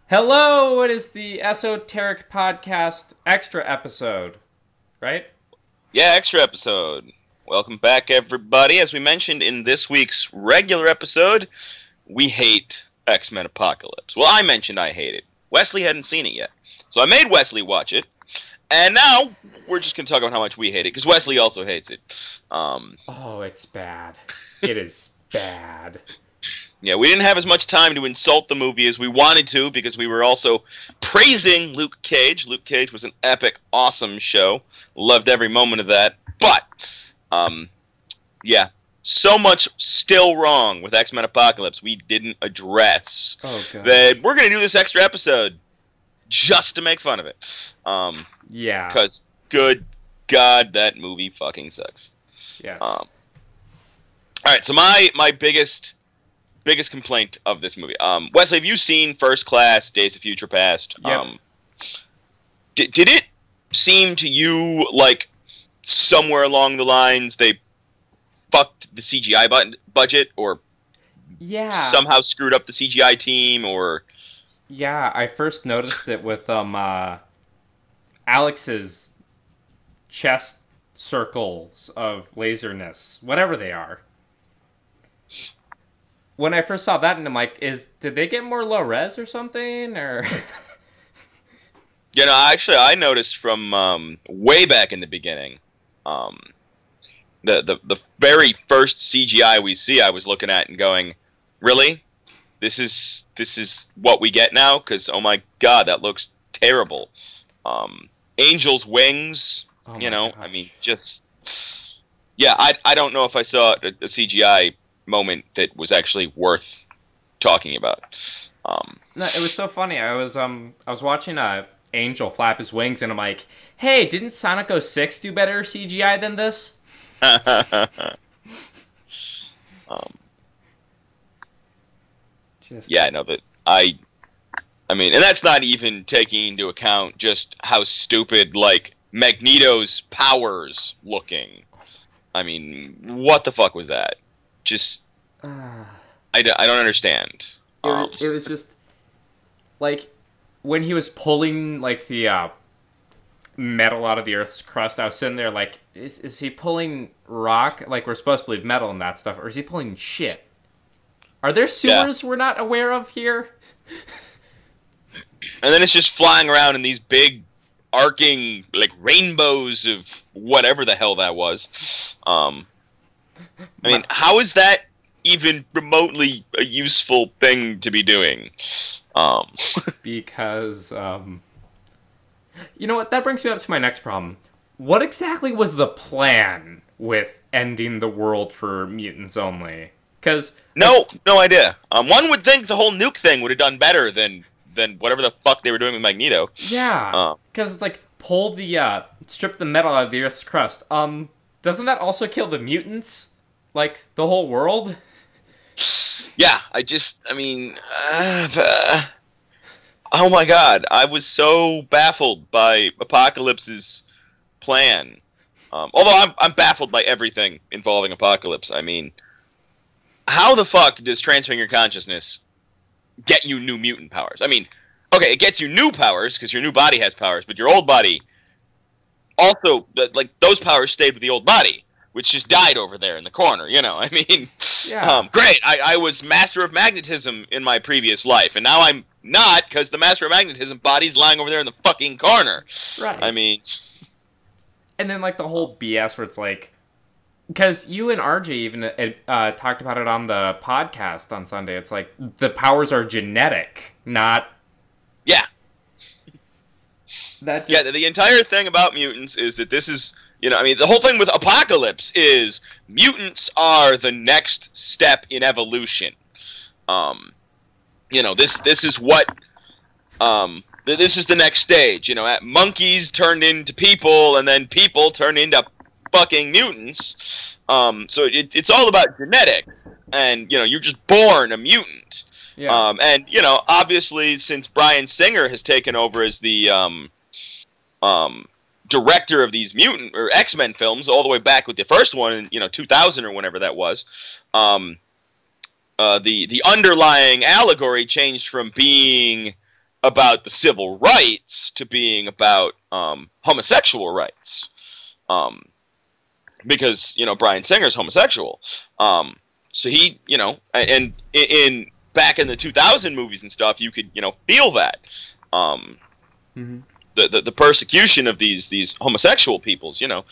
Hello, it is the Esoteric Podcast extra episode, right? Yeah, extra episode. Welcome back, everybody. As we mentioned in this week's regular episode, we hate X-Men Apocalypse. Well, I mentioned I hate it. Wesley hadn't seen it yet. So I made Wesley watch it. And now we're just going to talk about how much we hate it, because Wesley also hates it. Oh, it's bad. It is bad. Yeah, we didn't have as much time to insult the movie as we wanted to, because we were also praising Luke Cage. Luke Cage was an epic, awesome show. Loved every moment of that. But, yeah, so much still wrong with X-Men Apocalypse we didn't address. Oh, God. That we're going to do this extra episode just to make fun of it. Yeah. Because, good God, that movie fucking sucks. Yes. Alright, so my biggest complaint of this movie. Wesley, have you seen First Class, Days of Future Past? Yep. Did it seem to you like somewhere along the lines they fucked the CGI budget, or Yeah. somehow screwed up the CGI team, or... Yeah, I first noticed it with Alex's chest circles of laserness, whatever they are. When I first saw that, and I'm like, did they get more low res or something, or? You know, actually, I noticed from way back in the beginning, the very first CGI we see, I was looking at and going, really? This is what we get now? Because, oh my God, that looks terrible. Angel's wings, Oh you my know, gosh. I mean, just... Yeah, I don't know if I saw a CGI moment that was actually worth talking about. No, it was so funny. I was watching Angel flap his wings, and I'm like, hey, didn't Sonic 06 do better CGI than this? Just Yeah, no, but I mean, and that's not even taking into account just how stupid, like, Magneto's powers looking. I mean, what the fuck was that? Just, I don't understand. It was just like when he was pulling like the metal out of the Earth's crust. I was sitting there like, is he pulling rock? Like, we're supposed to believe metal and that stuff, or is he pulling shit? Are there sewers we're not aware of here? And then it's just flying around in these big, arcing, like, rainbows of whatever the hell that was. I mean, how is that even remotely a useful thing to be doing? Because you know what? That brings me up to my next problem. What exactly was the plan with ending the world for mutants only? Because No idea. One would think the whole nuke thing would have done better than whatever the fuck they were doing with Magneto. yeah, because it's like strip the metal out of the Earth's crust. Doesn't that also kill the mutants? Like the whole world? Yeah, I mean, oh my God, I was so baffled by Apocalypse's plan. Although I'm baffled by everything involving Apocalypse. I mean, how the fuck does transferring your consciousness get you new mutant powers? I mean, okay, it gets you new powers because your new body has powers, but your old body also, like, those powers stayed with the old body, which just died over there in the corner, you know? I mean, Yeah. great, I was Master of Magnetism in my previous life, and now I'm not, because the Master of Magnetism body's lying over there in the fucking corner. Right. I mean... And then like the whole BS where it's like, because you and RJ even talked about it on the podcast on Sunday. It's like the powers are genetic, not Yeah. that. Yeah, the entire thing about mutants is that this is, you know, I mean, the whole thing with Apocalypse is mutants are the next step in evolution. You know, this is what, this is the next stage. You know, monkeys turned into people, and then people turned into fucking mutants. So it's all about genetics, and, you know, you're just born a mutant. Yeah. And, you know, obviously, since Bryan Singer has taken over as the director of these mutant or X-Men films, all the way back with the first one in, you know, 2000 or whenever that was, the underlying allegory changed from being about the civil rights to being about homosexual rights. Because, you know, Bryan Singer's homosexual. So he, you know, and in back in the 2000 movies and stuff, you could, you know, feel that. The persecution of these homosexual peoples, you know.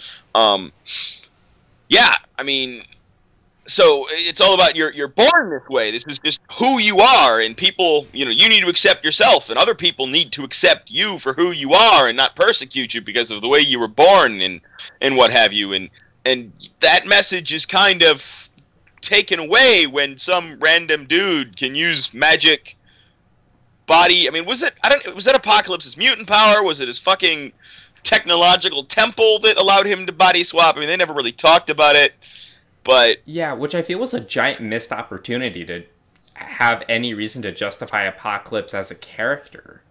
Yeah, I mean, so it's all about you're born this way. This is just who you are, and people, you know, you need to accept yourself, and other people need to accept you for who you are and not persecute you because of the way you were born and what have you. And that message is kind of taken away when some random dude can use magic body. I mean, was that Apocalypse's mutant power? Was it his fucking technological temple that allowed him to body swap? I mean, they never really talked about it, but yeah, which I feel was a giant missed opportunity to have any reason to justify Apocalypse as a character.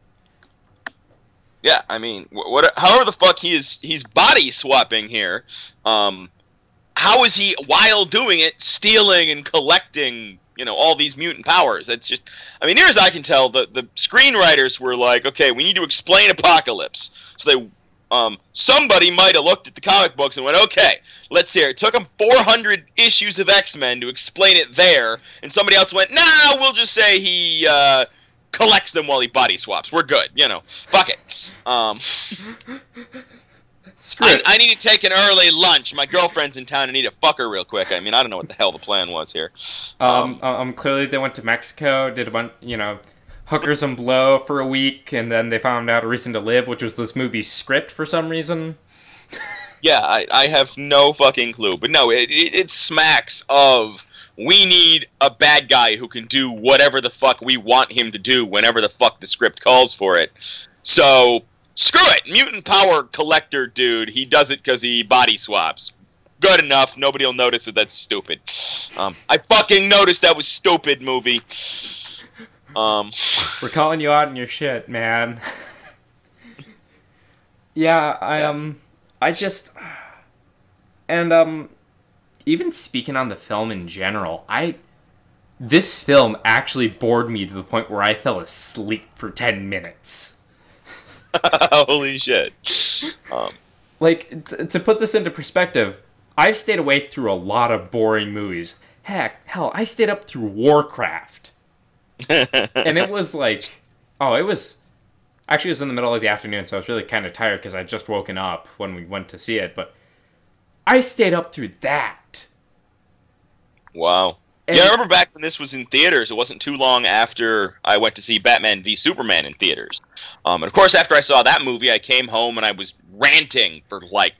Yeah, I mean, however the fuck he's body swapping here, how is he, while doing it, stealing and collecting, you know, all these mutant powers? That's just, I mean, near as I can tell, the screenwriters were like, okay, we need to explain Apocalypse. So they, somebody might have looked at the comic books and went, okay, let's hear it. It took them 400 issues of X-Men to explain it there, and somebody else went, nah, we'll just say he, collects them while he body swaps. We're good, you know. Fuck it. Screw it. I need to take an early lunch. My girlfriend's in town. I need to fuck her real quick. I mean, I don't know what the hell the plan was here. Clearly they went to Mexico, did a bunch, you know, hookers and blow for a week, and then they found out A Reason to Live, which was this movie's script for some reason. Yeah, I have no fucking clue. But no, it smacks of, we need a bad guy who can do whatever the fuck we want him to do whenever the fuck the script calls for it. So, screw it. Mutant power collector dude, he does it because he body swaps. Good enough. Nobody will notice that that's stupid. I fucking noticed that was stupid, movie. We're calling you out on your shit, man. Yeah, I just... And, even speaking on the film in general, this film actually bored me to the point where I fell asleep for 10 minutes. Holy shit. Like, to put this into perspective, I've stayed awake through a lot of boring movies. Hell, I stayed up through Warcraft. And it was like, it was in the middle of the afternoon, so I was really kind of tired because I'd just woken up when we went to see it, but I stayed up through that. Wow. And yeah, I remember back when this was in theaters, it wasn't too long after I went to see Batman v Superman in theaters. And of course, after I saw that movie, I came home and I was ranting for like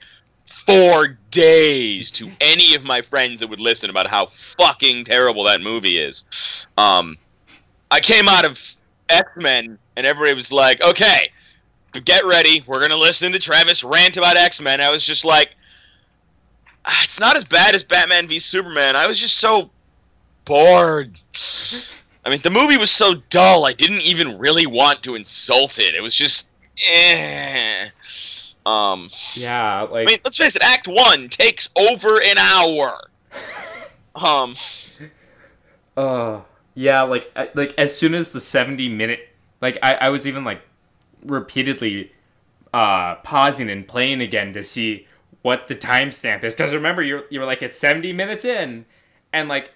4 days to any of my friends that would listen about how fucking terrible that movie is. I came out of X-Men and everybody was like, okay, get ready, we're going to listen to Travis rant about X-Men. I was just like, it's not as bad as Batman v Superman. I was just so bored. I mean, the movie was so dull, I didn't even really want to insult it. It was just, Yeah, like... I mean, let's face it, Act 1 takes over an hour. Yeah, like as soon as the 70-minute... Like, I was even, like, repeatedly pausing and playing again to see what the timestamp is, because remember, you're like, it's 70 minutes in, and like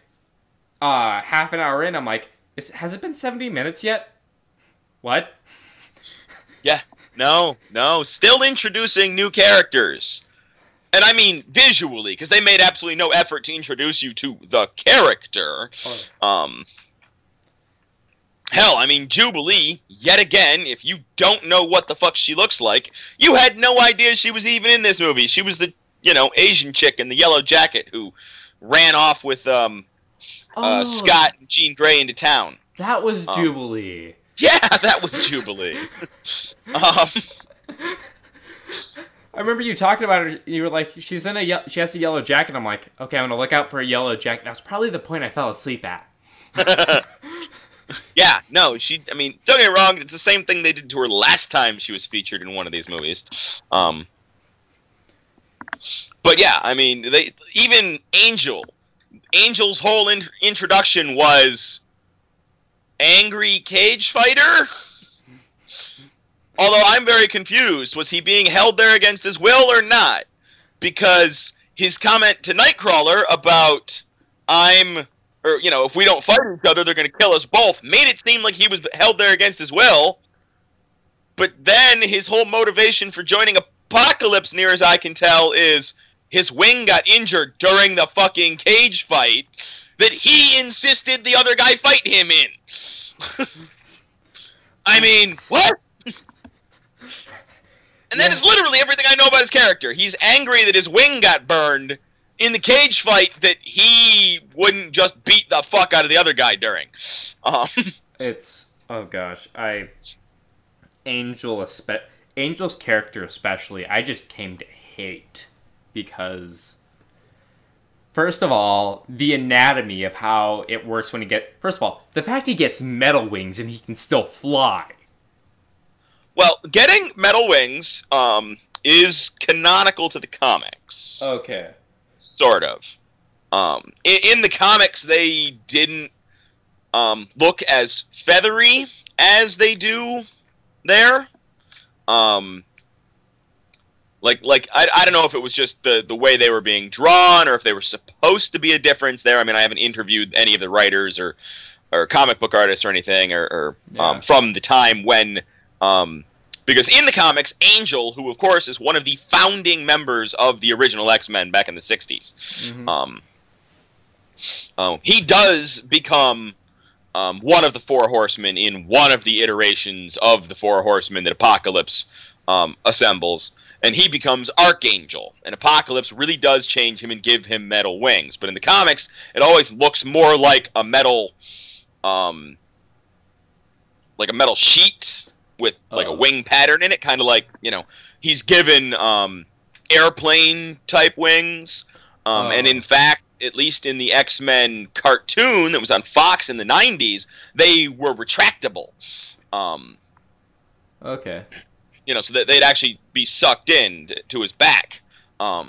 half an hour in, I'm like, has it been 70 minutes yet? What? Yeah, no, still introducing new characters, and I mean visually, because they made absolutely no effort to introduce you to the character. Hell, I mean, Jubilee, yet again, if you don't know what the fuck she looks like, you had no idea she was even in this movie. She was the, you know, Asian chick in the yellow jacket who ran off with Scott and Jean Grey into town. That was Jubilee. Yeah, that was Jubilee. I remember you talking about her, you were like, she has a yellow jacket. I'm like, okay, I'm going to look out for a yellow jacket. That's probably the point I fell asleep at. Yeah, no, I mean, don't get me wrong, it's the same thing they did to her last time she was featured in one of these movies. But yeah, I mean, even Angel's whole introduction was angry cage fighter? Although I'm very confused. Was he being held there against his will or not? Because his comment to Nightcrawler about if we don't fight each other, they're going to kill us both, made it seem like he was held there against his will. But then his whole motivation for joining Apocalypse, near as I can tell, is his wing got injured during the fucking cage fight that he insisted the other guy fight him in. I mean, what? And that is literally everything I know about his character. He's angry that his wing got burned in the cage fight that he wouldn't just beat the fuck out of the other guy during. It's, oh gosh, Angel's character especially, I just came to hate because, first of all, the anatomy of how it works when first of all, the fact he gets metal wings and he can still fly. Well, getting metal wings is canonical to the comics. Okay. Sort of. In the comics, they didn't look as feathery as they do there. I don't know if it was just the way they were being drawn or if they were supposed to be a difference there. I mean, I haven't interviewed any of the writers or comic book artists or anything from the time when... because in the comics, Angel, who of course is one of the founding members of the original X-Men back in the 60s, he does become one of the Four Horsemen in one of the iterations of the Four Horsemen that Apocalypse assembles, and he becomes Archangel. And Apocalypse really does change him and give him metal wings. But in the comics, it always looks more like a metal, sheet with a wing pattern in it, kind of like, he's given airplane type wings. And in fact, at least in the X-Men cartoon that was on Fox in the 90s, they were retractable. Okay. So that they'd actually be sucked in to his back. So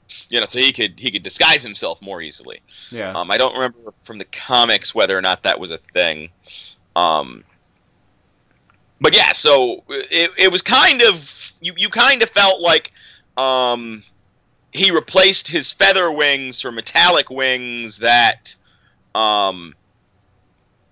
he could disguise himself more easily. Yeah. I don't remember from the comics whether or not that was a thing. But yeah, so it was kind of you kind of felt like he replaced his feather wings for metallic wings that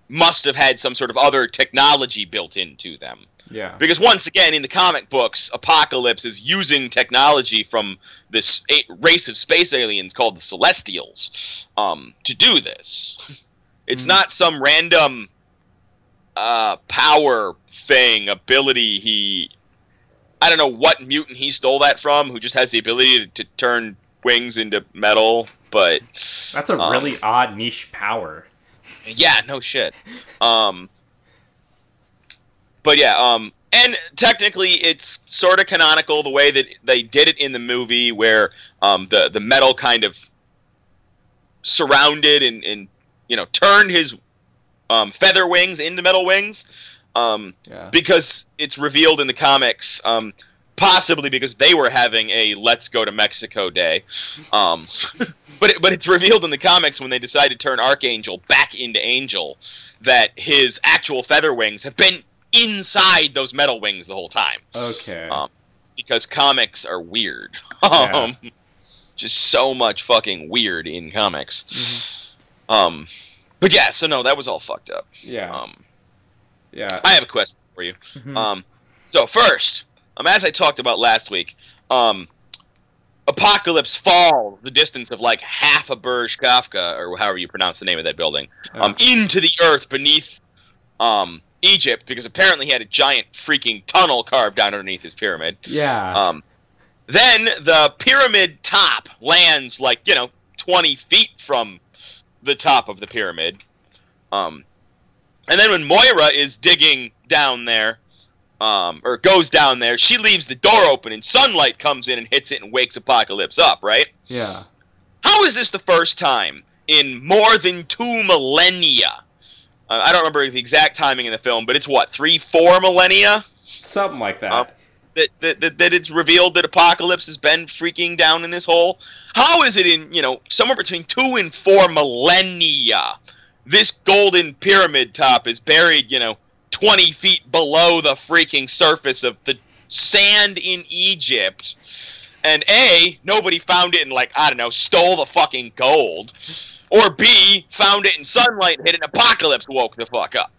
must have had some sort of other technology built into them. Yeah. Because once again, in the comic books, Apocalypse is using technology from this race of space aliens called the Celestials to do this. It's not some random power thing, ability. I don't know what mutant he stole that from, who just has the ability to turn wings into metal, but... That's a really odd niche power. Yeah, no shit. But yeah, and technically it's sort of canonical the way that they did it in the movie, where the metal kind of surrounded and turned his feather wings into metal wings. Because it's revealed in the comics, possibly because they were having a Let's Go to Mexico day. But it's revealed in the comics when they decide to turn Archangel back into Angel that his actual feather wings have been inside those metal wings the whole time. Okay. Because comics are weird. Yeah. Just so much fucking weird in comics. But yeah, so no, that was all fucked up. Yeah. Yeah. I have a question for you. So first, as I talked about last week, Apocalypse falls the distance of like half a Burj Khalifa, or however you pronounce the name of that building, into the earth beneath Egypt, because apparently he had a giant freaking tunnel carved down underneath his pyramid. Yeah. Then the pyramid top lands like 20 feet from the top of the pyramid. And then when Moira is digging down there, or goes down there, she leaves the door open and sunlight comes in and hits it and wakes Apocalypse up, right? Yeah. How is this the first time in more than 2 millennia? I don't remember the exact timing in the film, but it's what, 3-4 millennia? Something like that. That it's revealed that Apocalypse has been freaking down in this hole? How is it in, somewhere between 2 and 4 millennia, this golden pyramid top is buried, 20 feet below the freaking surface of the sand in Egypt. And A, nobody found it and, like, I don't know, stole the fucking gold. Or B, found it in sunlight and hit an apocalypse, woke the fuck up.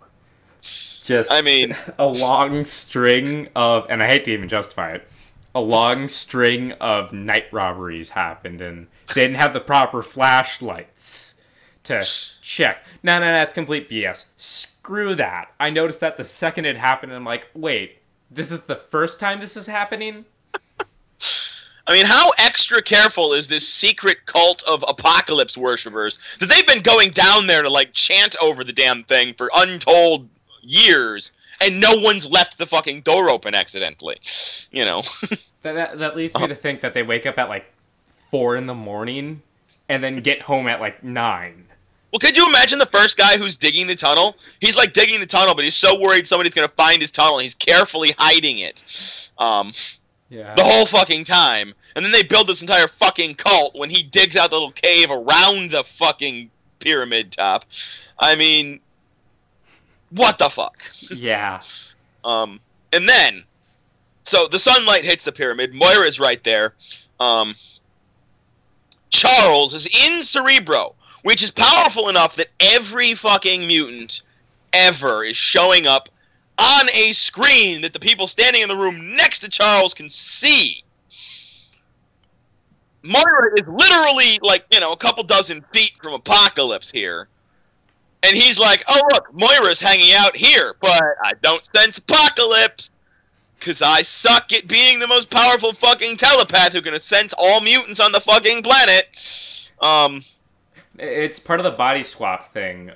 Just, I mean, a long string of, and I hate to even justify it, a long string of night robberies happened, and they didn't have the proper flashlights to check. No, that's complete BS. Screw that. I noticed that the second it happened, and I'm like, wait, this is the first time this is happening? I mean, how extra careful is this secret cult of apocalypse worshippers that they've been going down there to, like, chant over the damn thing for untold years, and no one's left the fucking door open accidentally, you know? That leads me to think that they wake up at, like, 4 in the morning and then get home at, like, 9. Well, could you imagine the first guy who's digging the tunnel? He's, like, digging the tunnel, but he's so worried somebody's gonna find his tunnel, and he's carefully hiding it. Yeah. The whole fucking time. And then they build this entire fucking cult when he digs out the little cave around the fucking pyramid top. I mean, what the fuck? Yeah. And then, so the sunlight hits the pyramid. Moira's right there. Charles is in Cerebro, which is powerful enough that every fucking mutant ever is showing up on a screen that the people standing in the room next to Charles can see. Moira is literally, like, you know, a couple dozen feet from Apocalypse here. And he's like, oh, look, Moira's hanging out here, but I don't sense Apocalypse, because I suck at being the most powerful fucking telepath who can sense all mutants on the fucking planet. It's part of the body swap thing.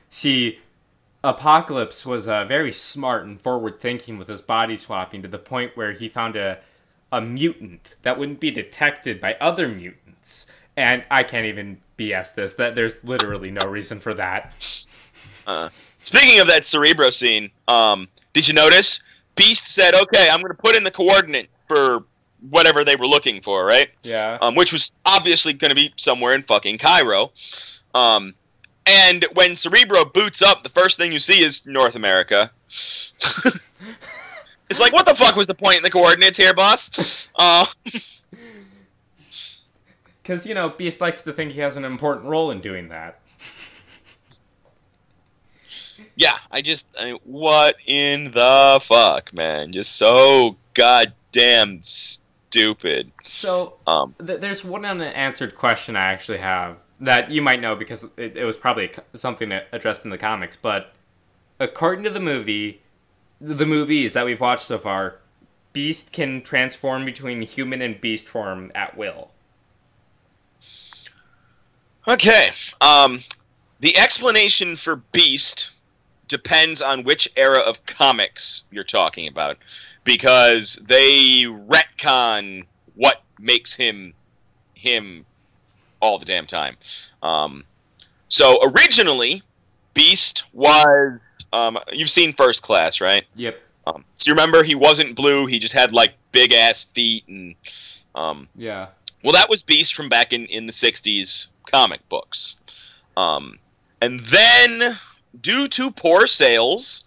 See, Apocalypse was very smart and forward-thinking with his body swapping to the point where he found a mutant that wouldn't be detected by other mutants. And I can't even BS this. That there's literally no reason for that. Speaking of that Cerebro scene, did you notice? Beast said, okay, I'm going to put in the coordinate for whatever they were looking for, right? Yeah. Which was obviously going to be somewhere in fucking Cairo. And when Cerebro boots up, the first thing you see is North America. It's like, what the fuck was the point in the coordinates here, boss? Because, you know, Beast likes to think he has an important role in doing that. Yeah, I mean, what in the fuck, man? Just so goddamn stupid. So, there's one unanswered question I actually have that you might know because it was probably something addressed in the comics, but according to the movies that we've watched so far, Beast can transform between human and beast form at will. Okay, the explanation for Beast depends on which era of comics you're talking about, because they retcon what makes him all the damn time. So originally, Beast was, you've seen First Class, right? Yep. So you remember he wasn't blue, he just had like big ass feet and yeah. Well, that was Beast from back in the 60s comic books. And then, due to poor sales,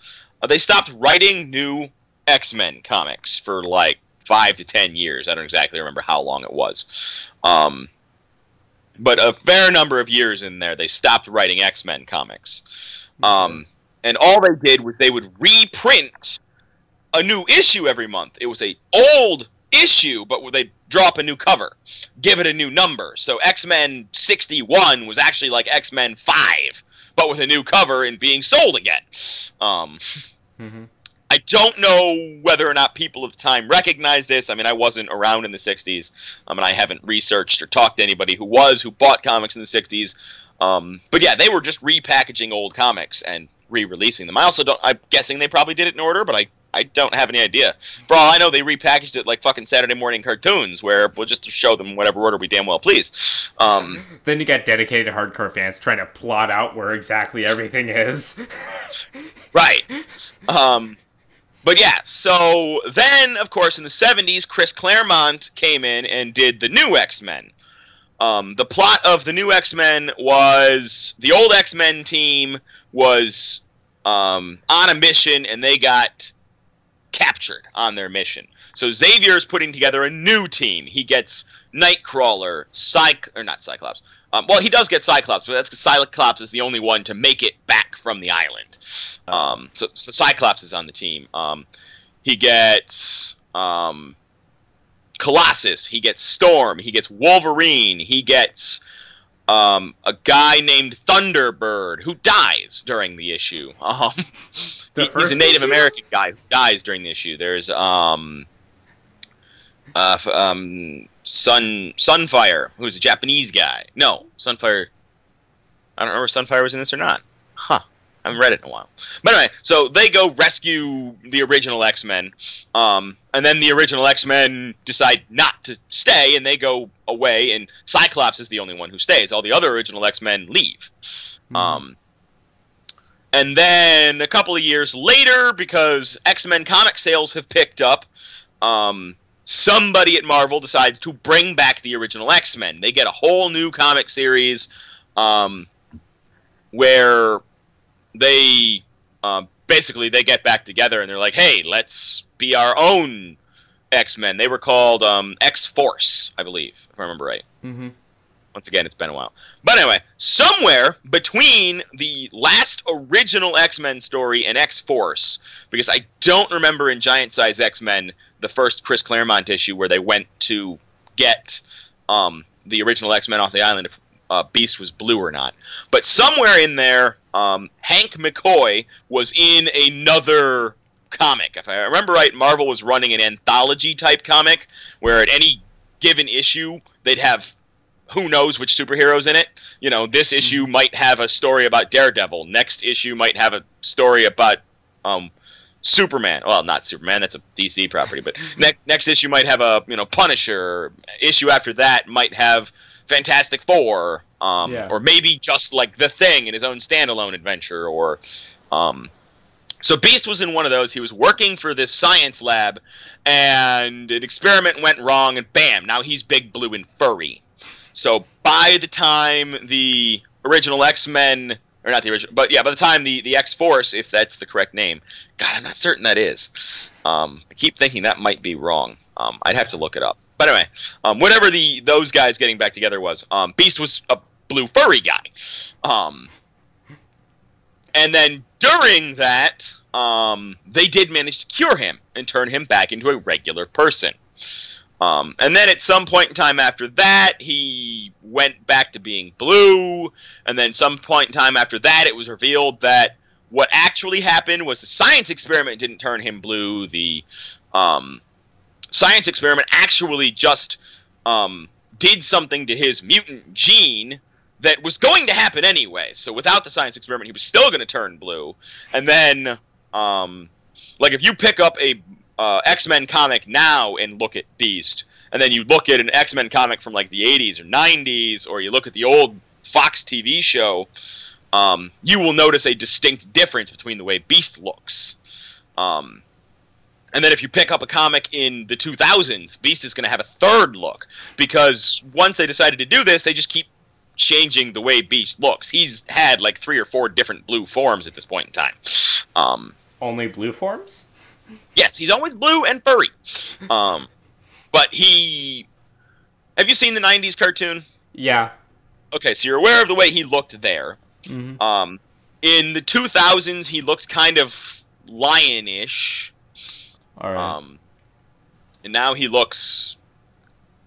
they stopped writing new X-Men comics for like 5 to 10 years. I don't exactly remember how long it was. But a fair number of years in there, they stopped writing X-Men comics. And all they did was they would reprint a new issue every month. It was a old issue, but they'd drop a new cover, give it a new number. So X-Men 61 was actually like X-Men 5, but with a new cover and being sold again. I don't know whether or not people of the time recognize this. I mean, I wasn't around in the 60s, and I haven't researched or talked to anybody who bought comics in the 60s. But yeah, they were just repackaging old comics and re-releasing them. I'm guessing they probably did it in order, but I don't have any idea. For all I know, they repackaged it like fucking Saturday morning cartoons, where we'll just show them whatever order we damn well please. Then you got dedicated hardcore fans trying to plot out where exactly everything is. Right. But yeah, so then, of course, in the 70s, Chris Claremont came in and did the new X-Men. The plot of the new X-Men was the old X-Men team was on a mission, and they got captured on their mission. So Xavier is putting together a new team. He gets Nightcrawler, not Cyclops. Well, he does get Cyclops, but that's because Cyclops is the only one to make it back from the island. So Cyclops is on the team. He gets Colossus. He gets Storm. He gets Wolverine. He gets a guy named Thunderbird who dies during the issue. He's a Native American guy who dies during the issue. There's Sunfire, who's a Japanese guy. No, Sunfire. I don't remember if Sunfire was in this or not. Huh. I haven't read it in a while. But anyway, so they go rescue the original X-Men, and then the original X-Men decide not to stay, and they go away, and Cyclops is the only one who stays. All the other original X-Men leave. And then a couple of years later, because X-Men comic sales have picked up, somebody at Marvel decides to bring back the original X-Men. They get a whole new comic series where they basically they get back together and they're like, hey, let's be our own X-Men. They were called X-Force, I believe, if I remember right. Once again, it's been a while. But anyway, somewhere between the last original X-Men story and X-Force, because I don't remember in Giant Size X-Men the first Chris Claremont issue where they went to get the original X-Men off the island, if Beast was blue or not. But somewhere in there, Hank McCoy was in another comic. If I remember right, Marvel was running an anthology-type comic where at any given issue, they'd have who knows which superheroes in it. You know, this issue might have a story about Daredevil. Next issue might have a story about Superman. Well, not Superman. That's a DC property. But next issue might have a Punisher. Issue after that might have Fantastic Four. Or maybe just like The Thing in his own standalone adventure. Or so Beast was in one of those. He was working for this science lab, and an experiment went wrong, and bam! Now he's big, blue, and furry. So by the time the original X-Men, or not the original, but yeah, by the time the X-Force, if that's the correct name, God, I'm not certain that is. I keep thinking that might be wrong. I'd have to look it up. But anyway, whatever those guys getting back together was, Beast was a blue furry guy. And then during that, they did manage to cure him and turn him back into a regular person. And then at some point in time after that, he went back to being blue. And then some point in time after that, it was revealed that what actually happened was the science experiment didn't turn him blue. The science experiment actually just did something to his mutant gene that was going to happen anyway. So without the science experiment, he was still going to turn blue. And then, like if you pick up a X-Men comic now and look at Beast, and then you look at an X-Men comic from like the 80s or 90s, or you look at the old Fox TV show, you will notice a distinct difference between the way Beast looks. And then if you pick up a comic in the 2000s, Beast is going to have a third look, because once they decided to do this, they just keep changing the way Beast looks. He's had like 3 or 4 different blue forms at this point in time. Only blue forms? Yes, he's always blue and furry. But he... Have you seen the 90s cartoon? Yeah. Okay, so you're aware of the way he looked there. Mm-hmm. In the 2000s, he looked kind of lion-ish. All right. And now he looks...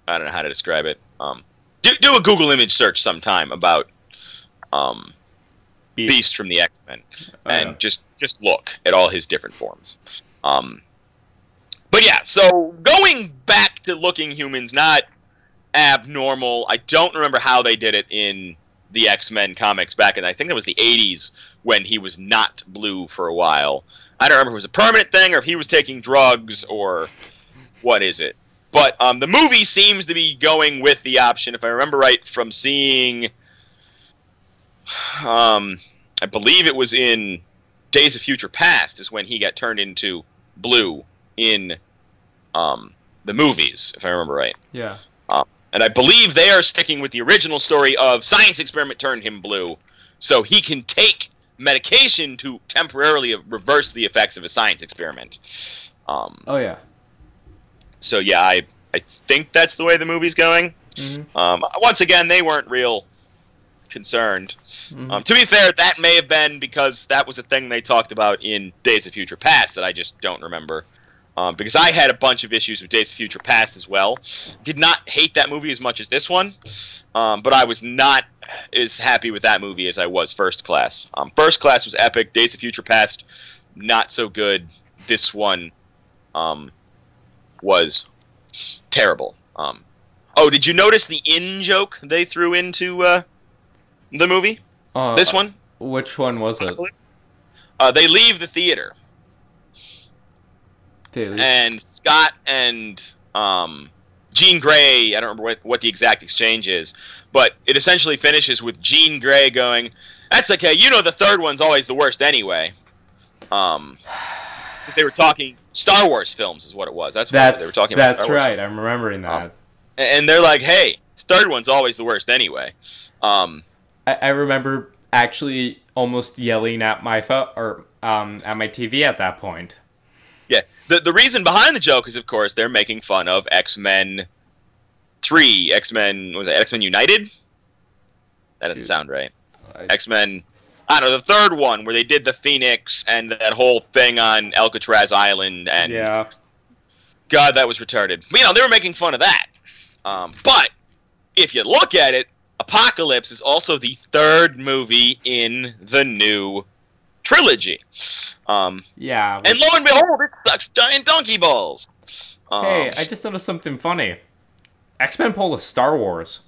I don't know how to describe it. Do a Google image search sometime about Beast from the X-Men. And just look at all his different forms. But yeah, so going back to looking humans, not abnormal. I don't remember how they did it in the X-Men comics back in, I think it was the 80s, when he was not blue for a while. I don't remember if it was a permanent thing or if he was taking drugs or what is it. But the movie seems to be going with the option, if I remember right, from seeing, I believe it was in Days of Future Past is when he got turned into blue in the movies, if I remember right. Yeah. And I believe they are sticking with the original story of science experiment turned him blue, so he can take medication to temporarily reverse the effects of a science experiment. Oh yeah. So yeah, I think that's the way the movie's going. Once again, they weren't real concerned. To be fair, that may have been because that was a thing they talked about in Days of Future Past that I just don't remember. Because I had a bunch of issues with Days of Future Past as well. Did not hate that movie as much as this one, but I was not as happy with that movie as I was First Class. First Class was epic. Days of Future Past, not so good. This one was terrible. Oh, did you notice the in joke they threw into the movie? This one? Which one was it? They leave the theater. And Scott and Jean Grey, I don't remember what the exact exchange is, but it essentially finishes with Jean Grey going, "That's okay, you know the third one's always the worst anyway." Because they were talking Star Wars films is what it was. That's what they were talking about. That's right, I'm remembering that. And they're like, "Hey, third one's always the worst anyway." I remember actually almost yelling at my phone or at my TV at that point. Yeah, the reason behind the joke is, of course, they're making fun of X-Men 3, X-Men United? That doesn't sound right. X-Men, I don't know, the third one, where they did the Phoenix and that whole thing on Alcatraz Island, and yeah. God, that was retarded. But, you know, they were making fun of that. But, if you look at it, Apocalypse is also the third movie in the new trilogy. Yeah. And lo and behold, it sucks giant donkey balls. Hey, I just noticed something funny. X-Men pulled a Star Wars.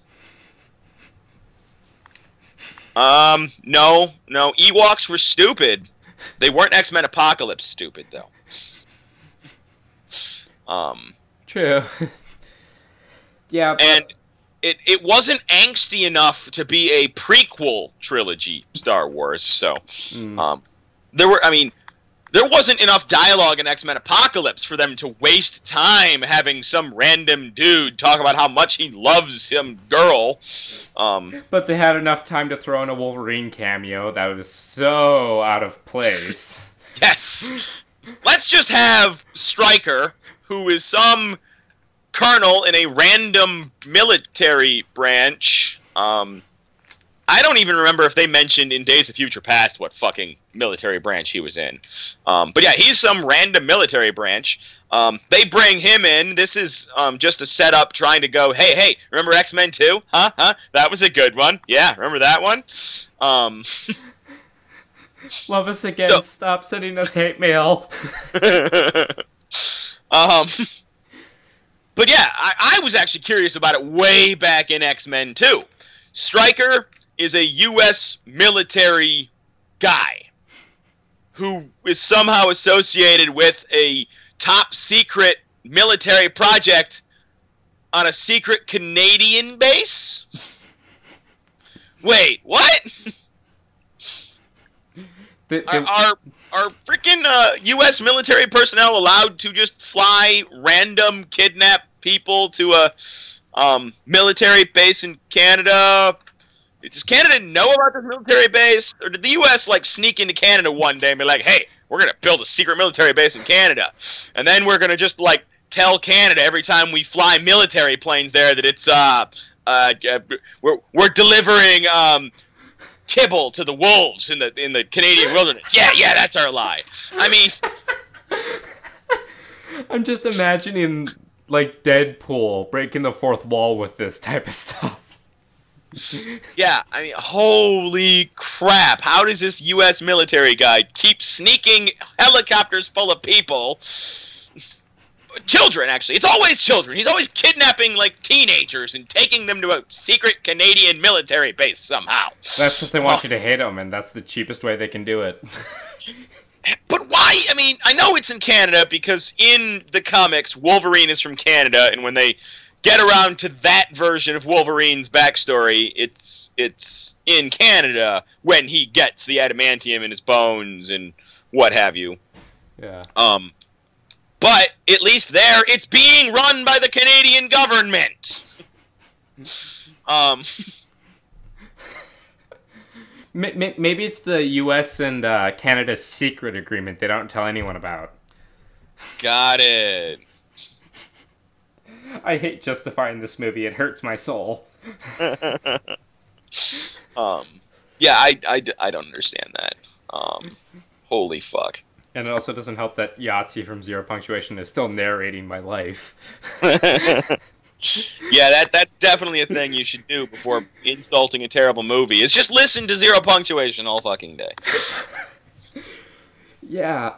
No. Ewoks were stupid. They weren't X-Men Apocalypse stupid, though. True. Yeah. And it wasn't angsty enough to be a prequel trilogy Star Wars, so there wasn't enough dialogue in X-Men Apocalypse for them to waste time having some random dude talk about how much he loves some girl. But they had enough time to throw in a Wolverine cameo that was so out of place. Yes! Let's just have Stryker, who is some colonel in a random military branch. I don't even remember if they mentioned in Days of Future Past what fucking military branch he was in. But yeah, he's some random military branch. They bring him in. This is just a setup trying to go, hey, remember X-Men 2? Huh? That was a good one. Yeah, remember that one? Love us again. Stop sending us hate mail. But yeah, I was actually curious about it way back in X-Men 2. Stryker is a U.S. military guy who is somehow associated with a top-secret military project on a secret Canadian base? Wait, what? Are freaking U.S. military personnel allowed to just fly random kidnap people to a military base in Canada? Does Canada know about this military base? Or did the U.S. like sneak into Canada one day and be like, hey, we're going to build a secret military base in Canada. And then we're going to just like tell Canada every time we fly military planes there that it's we're delivering kibble to the wolves in the Canadian wilderness. Yeah, that's our lie. I mean, I'm just imagining like Deadpool breaking the fourth wall with this type of stuff. Yeah, I mean, holy crap. How does this U.S. military guy keep sneaking helicopters full of people? Children, actually. It's always children. He's always kidnapping, like, teenagers and taking them to a secret Canadian military base somehow. That's because they want you to hate them, and that's the cheapest way they can do it. But why? I mean, I know it's in Canada because in the comics, Wolverine is from Canada, and when they get around to that version of Wolverine's backstory, it's in Canada when he gets the adamantium in his bones and what have you. Yeah. But at least there, it's being run by the Canadian government. Maybe it's the U.S. and Canada's secret agreement they don't tell anyone about. Got it. I hate justifying this movie. It hurts my soul. Yeah, I don't understand that. Holy fuck. And it also doesn't help that Yahtzee from Zero Punctuation is still narrating my life. Yeah, that's definitely a thing you should do before insulting a terrible movie. Is just listen to Zero Punctuation all fucking day. Yeah,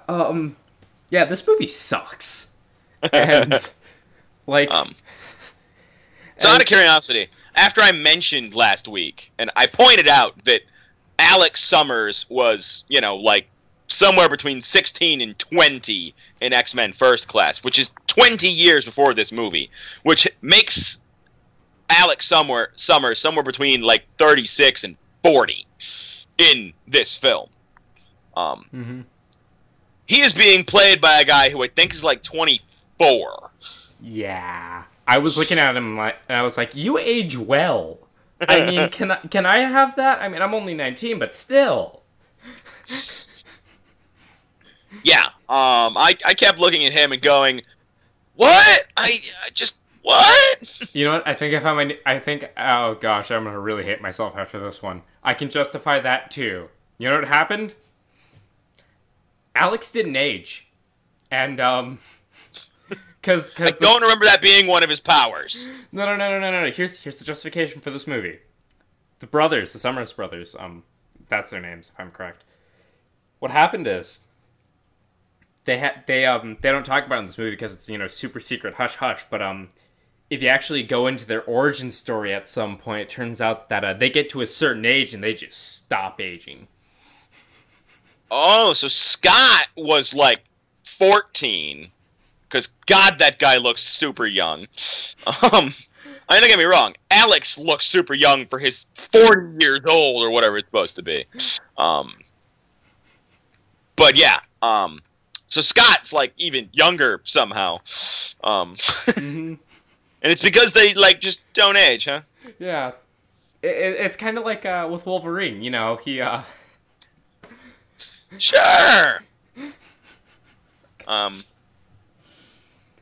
yeah, this movie sucks. And, like... So out of curiosity, after I mentioned last week, and I pointed out that Alex Summers was, you know, like, somewhere between 16 and 20 in X-Men First Class, which is 20 years before this movie, which makes Alex Summers somewhere between, like, 36 and 40 in this film. He is being played by a guy who I think is, like, 24. Yeah. I was looking at him, and I was like, you age well. I mean, can I have that? I mean, I'm only 19, but still. Yeah, I kept looking at him and going, what? I just, what? You know what? I think I found oh gosh, I'm gonna really hate myself after this one. I can justify that too. You know what happened? Alex didn't age. And, because I don't remember that being one of his powers. No. Here's the justification for this movie. The Summers brothers, that's their names, if I'm correct. What happened is, they don't talk about it in this movie because it's, you know, super secret, hush hush. But if you actually go into their origin story at some point, it turns out that they get to a certain age and they just stop aging. Oh, so Scott was like 14, because God, that guy looks super young. I mean, don't get me wrong, Alex looks super young for his 40 years old or whatever it's supposed to be. But yeah, so Scott's like even younger somehow. And it's because they like just don't age, huh? Yeah, it's kind of like with Wolverine. You know, he Sure.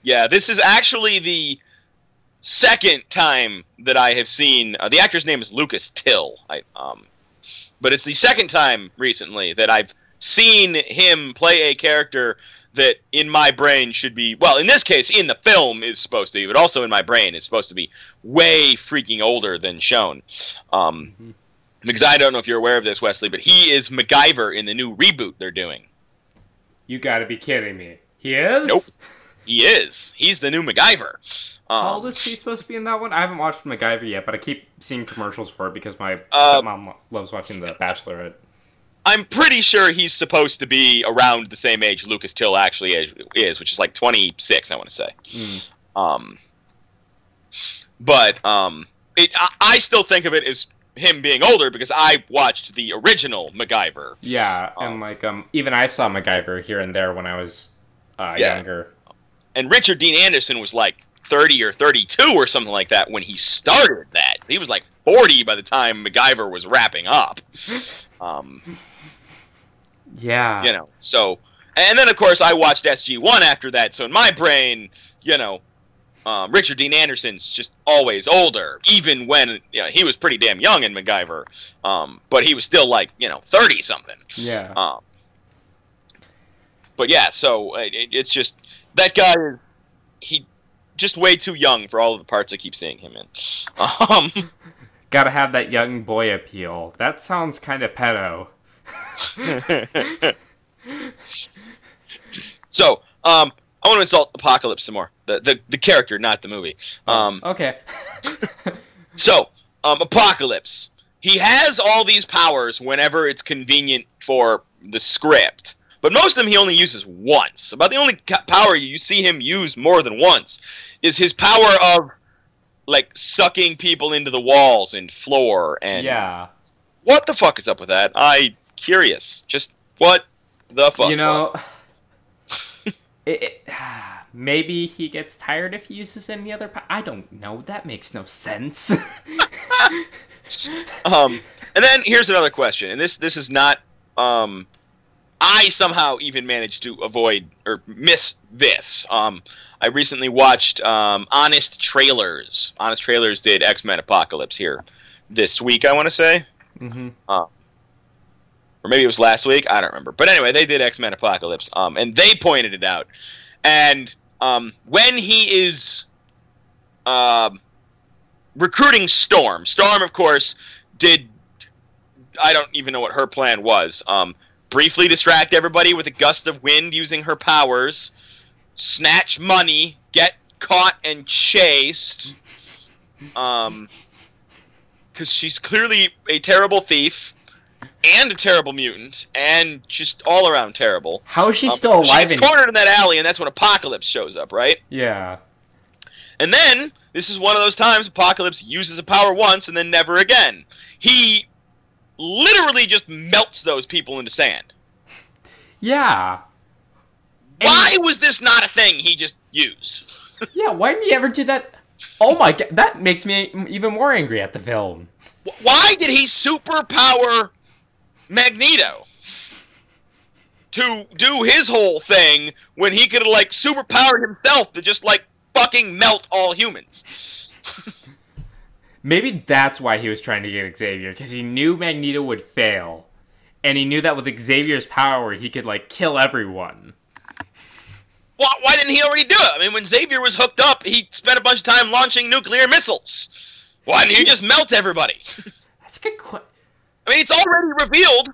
Yeah, this is actually the second time that I have seen. The actor's name is Lucas Till. But it's the second time recently that I've seen him play a character that in my brain should be, well, in this case, in the film is supposed to be, but also in my brain is supposed to be way freaking older than shown. Because I don't know if you're aware of this, Wesley, but he is MacGyver in the new reboot they're doing. You gotta be kidding me. He is? Nope. He is. He's the new MacGyver. How old is he supposed to be in that one? I haven't watched MacGyver yet, but I keep seeing commercials for it because my mom loves watching The Bachelorette. I'm pretty sure he's supposed to be around the same age Lucas Till actually is, which is like 26, I want to say. But I still think of it as him being older because I watched the original MacGyver. Yeah, and like even I saw MacGyver here and there when I was younger. And Richard Dean Anderson was like 30 or 32 or something like that when he started that. He was like 40 by the time MacGyver was wrapping up. Yeah. You know, so... And then, of course, I watched SG-1 after that, so in my brain, you know, Richard Dean Anderson's just always older, even when, you know, he was pretty damn young in MacGyver, but he was still, like, you know, 30-something. Yeah. But yeah, so it's just... That guy, he just way too young for all of the parts I keep seeing him in. Gotta have that young boy appeal. That sounds kind of pedo. So, I want to insult Apocalypse some more. The character, not the movie. Okay. So, Apocalypse. He has all these powers whenever it's convenient for the script. But most of them he only uses once. About the only power you see him use more than once is his power of, like, sucking people into the walls and floor. And yeah. What the fuck is up with that? I'm curious. Just what the fuck? You know, maybe he gets tired if he uses any other power. I don't know. That makes no sense. And then here's another question, and this is not. I somehow even managed to avoid or miss this. I recently watched Honest Trailers. Honest Trailers did X-Men Apocalypse here this week, I want to say. Mm-hmm. Or maybe it was last week. I don't remember. But anyway, they did X-Men Apocalypse, and they pointed it out. And when he is recruiting Storm, of course, did... I don't even know what her plan was. Briefly distract everybody with a gust of wind using her powers, snatch money, get caught and chased, because she's clearly a terrible thief and a terrible mutant and just all around terrible. How is she still alive? She gets cornered in that alley, and that's when Apocalypse shows up, right? Yeah. And then this is one of those times Apocalypse uses a power once and then never again. He literally just melts those people into sand. Yeah. Why was this not a thing he just used? Yeah, why didn't he ever do that? Oh my god, that makes me even more angry at the film. Why did he superpower Magneto to do his whole thing when he could have, like, superpowered himself to just, like, fucking melt all humans? Maybe that's why he was trying to get Xavier, because he knew Magneto would fail. And he knew that with Xavier's power, he could, like, kill everyone. Why didn't he already do it? I mean, when Xavier was hooked up, he spent a bunch of time launching nuclear missiles. Why didn't he just melt everybody? That's a good question. I mean, it's already revealed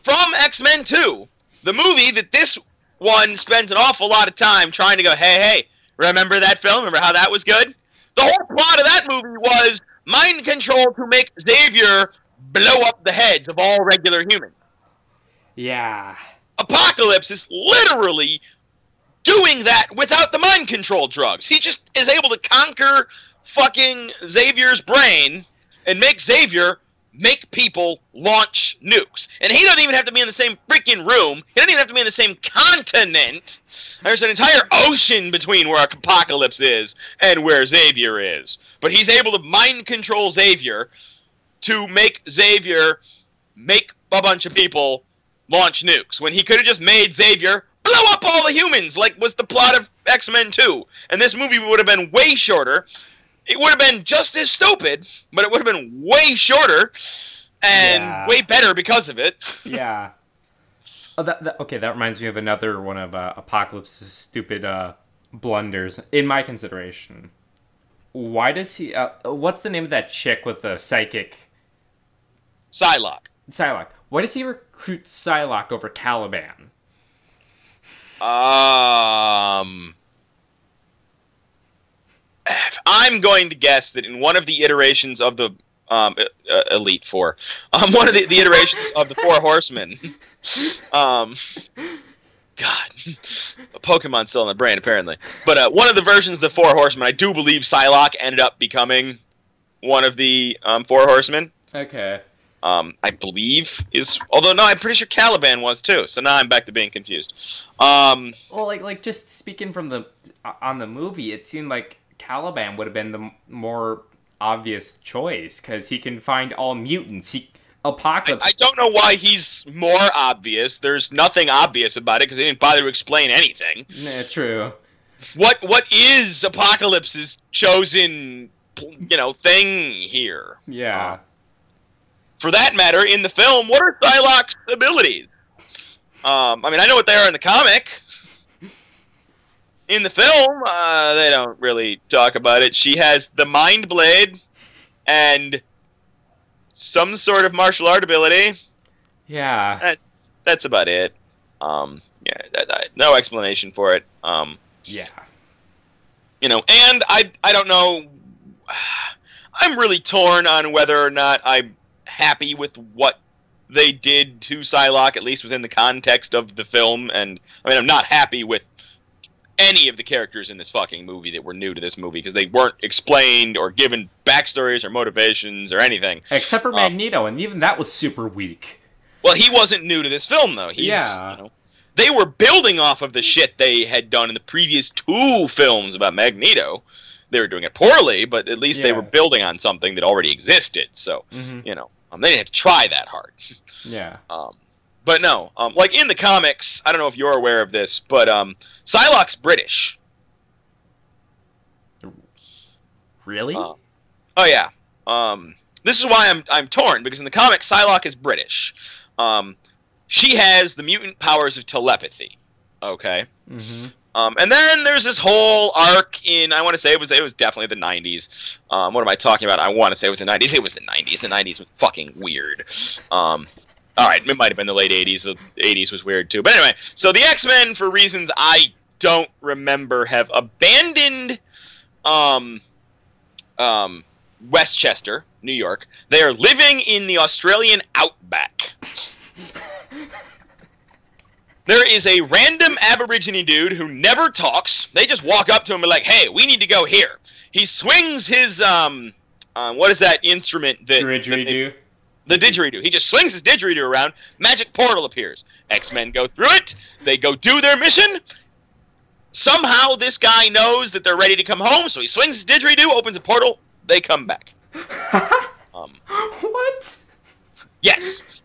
from X-Men 2, the movie, that this one spends an awful lot of time trying to go, hey, remember that film? Remember how that was good? The whole plot of that movie was mind control to make Xavier blow up the heads of all regular humans. Yeah. Apocalypse is literally doing that without the mind control drugs. He just is able to conquer fucking Xavier's brain and make Xavier make people launch nukes. And he doesn't even have to be in the same freaking room. He doesn't even have to be in the same continent. There's an entire ocean between where Apocalypse is and where Xavier is. But he's able to mind control Xavier to make Xavier make a bunch of people launch nukes, when he could have just made Xavier blow up all the humans, like was the plot of X-Men 2. And this movie would have been way shorter. It would have been just as stupid, but it would have been way shorter and way better because of it. Yeah. Oh, okay, that reminds me of another one of Apocalypse's stupid blunders, in my consideration. Why does he... what's the name of that chick with the psychic... Psylocke. Why does he recruit Psylocke over Caliban? I'm going to guess that in one of the iterations of the Elite Four, one of the iterations of the Four Horsemen, God, a Pokemon's still in the brain apparently. But one of the versions of the Four Horsemen, I do believe Psylocke ended up becoming one of the Four Horsemen. Okay. I believe is, although no, I'm pretty sure Caliban was too. So now I'm back to being confused. Well, like just speaking from the on the movie, it seemed like Caliban would have been the more obvious choice because he can find all mutants. Apocalypse. I don't know why he's more obvious. There's nothing obvious about it because they didn't bother to explain anything. Yeah, true. What is Apocalypse's chosen, thing here? Yeah. For that matter, in the film, what are Psylocke's abilities? I mean, I know what they are in the comic. In the film, they don't really talk about it. She has the Mind Blade and some sort of martial art ability. Yeah. That's about it. No explanation for it. Yeah. And I don't know. I'm really torn on whether or not I'm happy with what they did to Psylocke, at least within the context of the film. And I mean, I'm not happy with any of the characters in this fucking movie that were new to this movie because they weren't explained or given backstories or motivations or anything. Except for Magneto, and even that was super weak. Well, he wasn't new to this film, though. They were building off of the shit they had done in the previous 2 films about Magneto. They were doing it poorly, but at least they were building on something that already existed. So, They didn't have to try that hard. Yeah. But no, like in the comics, I don't know if you're aware of this, but Psylocke's British. Really? Oh yeah. This is why I'm torn, because in the comics, Psylocke is British. She has the mutant powers of telepathy. Okay. Mm-hmm. And then there's this whole arc in, I want to say it was definitely the 90s. What am I talking about? I want to say it was the 90s. It was the 90s. The 90s was fucking weird. All right, it might have been the late 80s. The 80s was weird too. But anyway, so the X-Men, for reasons I don't remember, have abandoned Westchester, New York. They are living in the Australian outback. There is a random Aborigine dude who never talks. They just walk up to him and be like, "Hey, we need to go here." He swings his what is that instrument that Didgeridoo? The didgeridoo. He just swings his didgeridoo around. Magic portal appears. X-Men go through it. They go do their mission. Somehow this guy knows that they're ready to come home, so he swings his didgeridoo, opens a portal. They come back. What? Yes.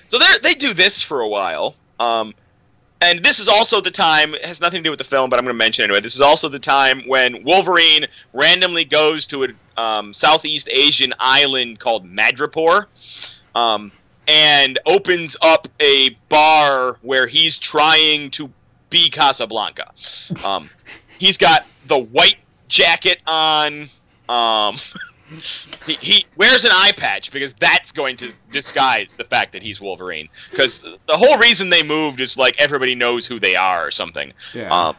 So they do this for a while. And this is also the time, it has nothing to do with the film, but I'm going to mention it anyway. This is also the time when Wolverine randomly goes to a Southeast Asian island called Madripoor, and opens up a bar where he's trying to be Casablanca. He's got the white jacket on. He wears an eye patch because that's going to disguise the fact that he's Wolverine. Because the whole reason they moved is like everybody knows who they are or something. Yeah.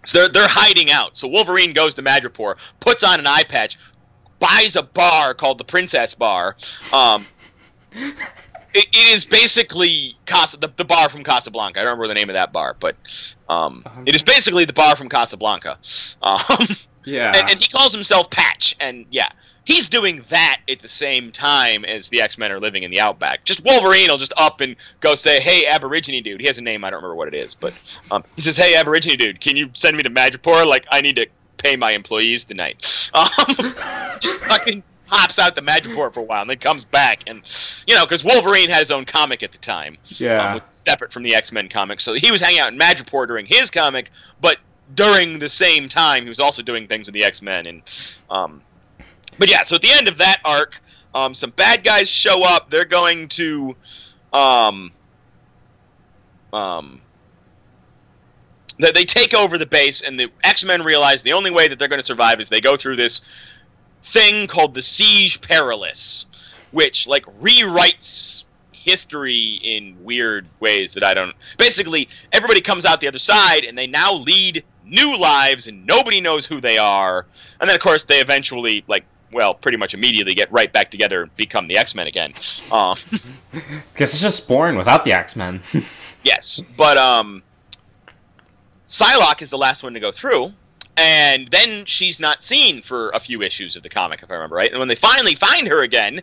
So they're hiding out. So Wolverine goes to Madripoor, puts on an eye patch, buys a bar called the Princess Bar. It is basically the bar from Casablanca. I don't remember the name of that bar, but it is basically the bar from Casablanca. Yeah. And he calls himself Patch, and yeah, he's doing that at the same time as the X-Men are living in the outback. Just Wolverine will just up and go say, "Hey, Aborigine dude." He has a name, I don't remember what it is, but he says, "Hey, Aborigine dude, can you send me to Madripoor? Like, I need to pay my employees tonight." Just fucking hops out to Madripoor for a while, and then comes back, and because Wolverine had his own comic at the time, separate from the X-Men comic, so he was hanging out in Madripoor during his comic, but during the same time, he was also doing things with the X-Men, and but yeah. So at the end of that arc, some bad guys show up. They're going to they take over the base, and the X-Men realize the only way that they're going to survive is they go through this thing called the Siege Perilous, which like rewrites history in weird ways that I don't. Basically, everybody comes out the other side, and they now lead new lives, and nobody knows who they are. And then, of course, they eventually, pretty much immediately get right back together and become the X-Men again. Guess it's just boring without the X-Men. Yes, but Psylocke is the last one to go through, and then she's not seen for a few issues of the comic, if I remember right. And when they finally find her again,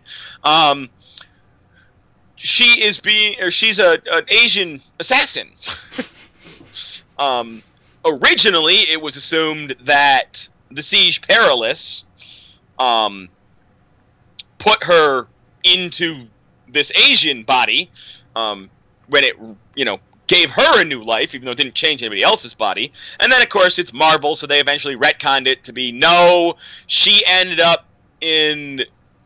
she's an Asian assassin. Originally, it was assumed that the Siege Perilous put her into this Asian body when it, gave her a new life, even though it didn't change anybody else's body. And then, of course, it's Marvel, so they eventually retconned it to be, no, she ended up in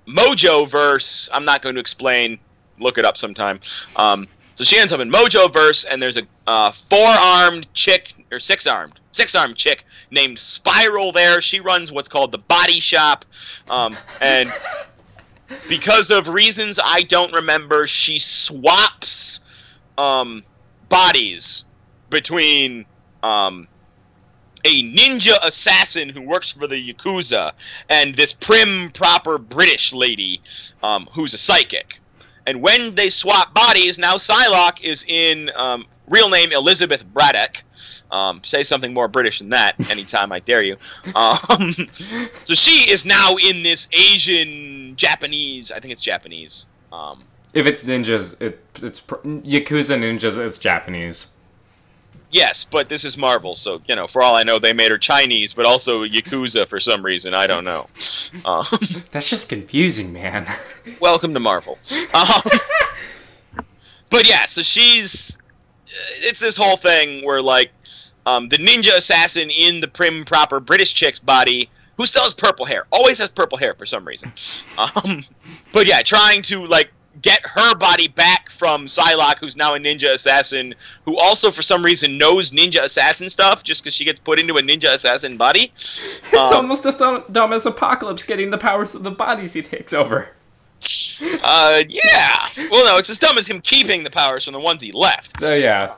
Mojoverse. I'm not going to explain. Look it up sometime. So she ends up in Mojoverse, and there's a four-armed chick, or six-armed chick named Spiral there. She runs what's called the Body Shop, and because of reasons I don't remember, she swaps bodies between a ninja assassin who works for the Yakuza and this prim, proper British lady who's a psychic. And when they swap bodies, now Psylocke is in real name Elizabeth Braddock. Say something more British than that anytime, I dare you. So she is now in this Asian, Japanese, I think it's Japanese. If it's ninjas, it's Yakuza ninjas, it's Japanese. Yes, but this is Marvel, so, for all I know, they made her Chinese, but also Yakuza for some reason. I don't know. Um, That's just confusing, man. welcome to Marvel. But yeah, so it's this whole thing where, like, the ninja assassin in the prim, proper British chick's body, who still has purple hair, always has purple hair for some reason. But yeah, trying to, like, get her body back from Psylocke, who's now a ninja assassin, who also, for some reason, knows ninja assassin stuff, just because she gets put into a ninja assassin body. It's almost as dumb as Apocalypse getting the powers of the bodies he takes over. Yeah. Well, no, it's as dumb as him keeping the powers from the ones he left. Yeah.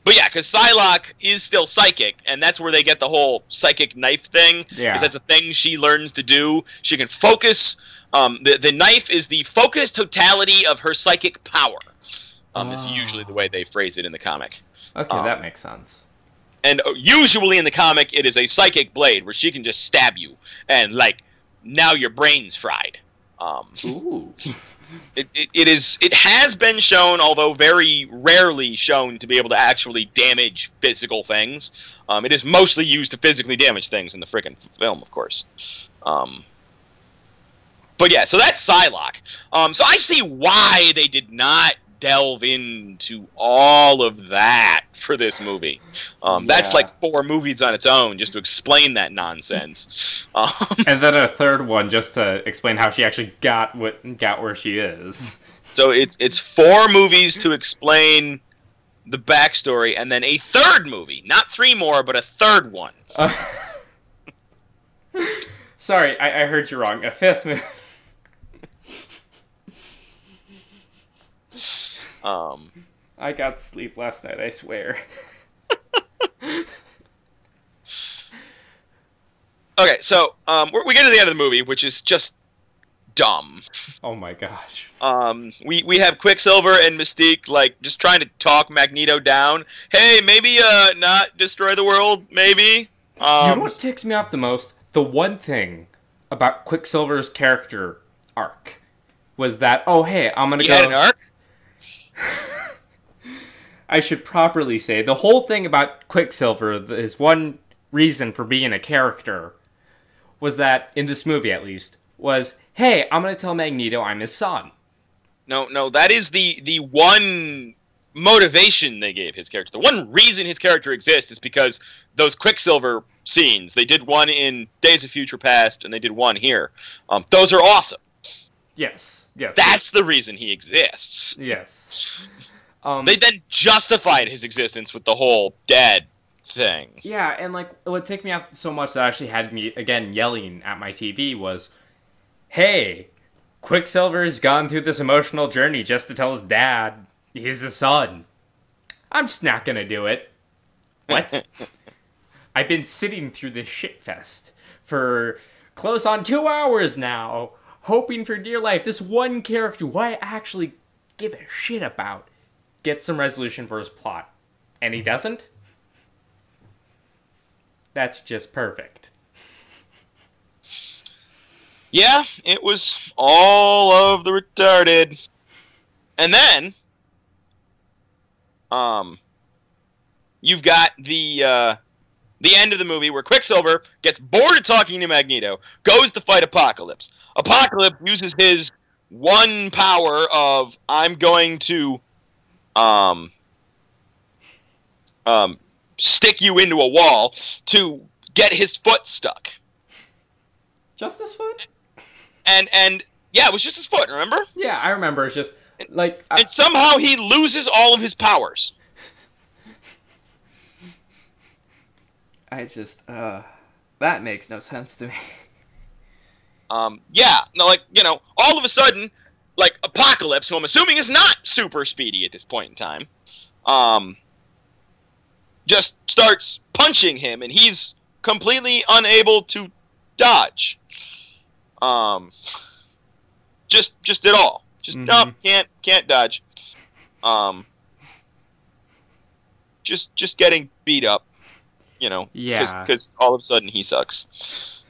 But yeah, because Psylocke is still psychic, and that's where they get the whole psychic knife thing. Yeah. Because that's a thing she learns to do. She can focus. The knife is the focused totality of her psychic power. Is usually the way they phrase it in the comic. Okay, that makes sense. And usually in the comic, it is a psychic blade where she can just stab you, and, like, now your brain's fried. Ooh. It has been shown, although very rarely shown, to be able to actually damage physical things. It is mostly used to physically damage things in the frickin' film, of course. But yeah, so that's Psylocke. So I see why they did not delve into all of that for this movie. That's like 4 movies on its own just to explain that nonsense. And then a third one just to explain how she actually got where she is. So it's 4 movies to explain the backstory, and then a third movie, not 3 more, but a third one. Sorry, I heard you wrong. A 5th movie. I got sleep last night, I swear. Okay, so we get to the end of the movie, which is just dumb. Oh my gosh. We have Quicksilver and Mystique, like, just trying to talk Magneto down. Hey, maybe not destroy the world, maybe. You know what ticks me off the most? The one thing about Quicksilver's character arc was that, oh hey, I'm gonna go... He had an arc? I should properly say, the whole thing about Quicksilver, his one reason for being a character, was that, in this movie at least, was, hey, I'm going to tell Magneto I'm his son. No, that is the one motivation they gave his character. The one reason his character exists is because those Quicksilver scenes, they did one in Days of Future Past, and they did one here. Those are awesome. Yes. That's the reason he exists. Yes. They then justified his existence with the whole dad thing. Yeah, and like what ticked me off so much that actually had me again yelling at my TV was, hey, Quicksilver's gone through this emotional journey just to tell his dad he's his son. I'm just not gonna do it. What? I've been sitting through this shitfest for close on 2 hours now, hoping for dear life this one character who I actually give a shit about gets some resolution for his plot. And he doesn't? That's just perfect. Yeah, it was all of the retarded. And then, you've got the end of the movie where Quicksilver gets bored of talking to Magneto, goes to fight Apocalypse. Apocalypse uses his one power of, I'm going to stick you into a wall, to get his foot stuck. Just his foot? And yeah, it was just his foot, remember? Yeah, I remember. It's just like... And somehow he loses all of his powers. I just, that makes no sense to me. Yeah, no, like, all of a sudden, like, Apocalypse, who I'm assuming is not super speedy at this point in time, just starts punching him, and he's completely unable to dodge. Just at all. Just, no, can't dodge. Just getting beat up, Yeah. Because all of a sudden he sucks.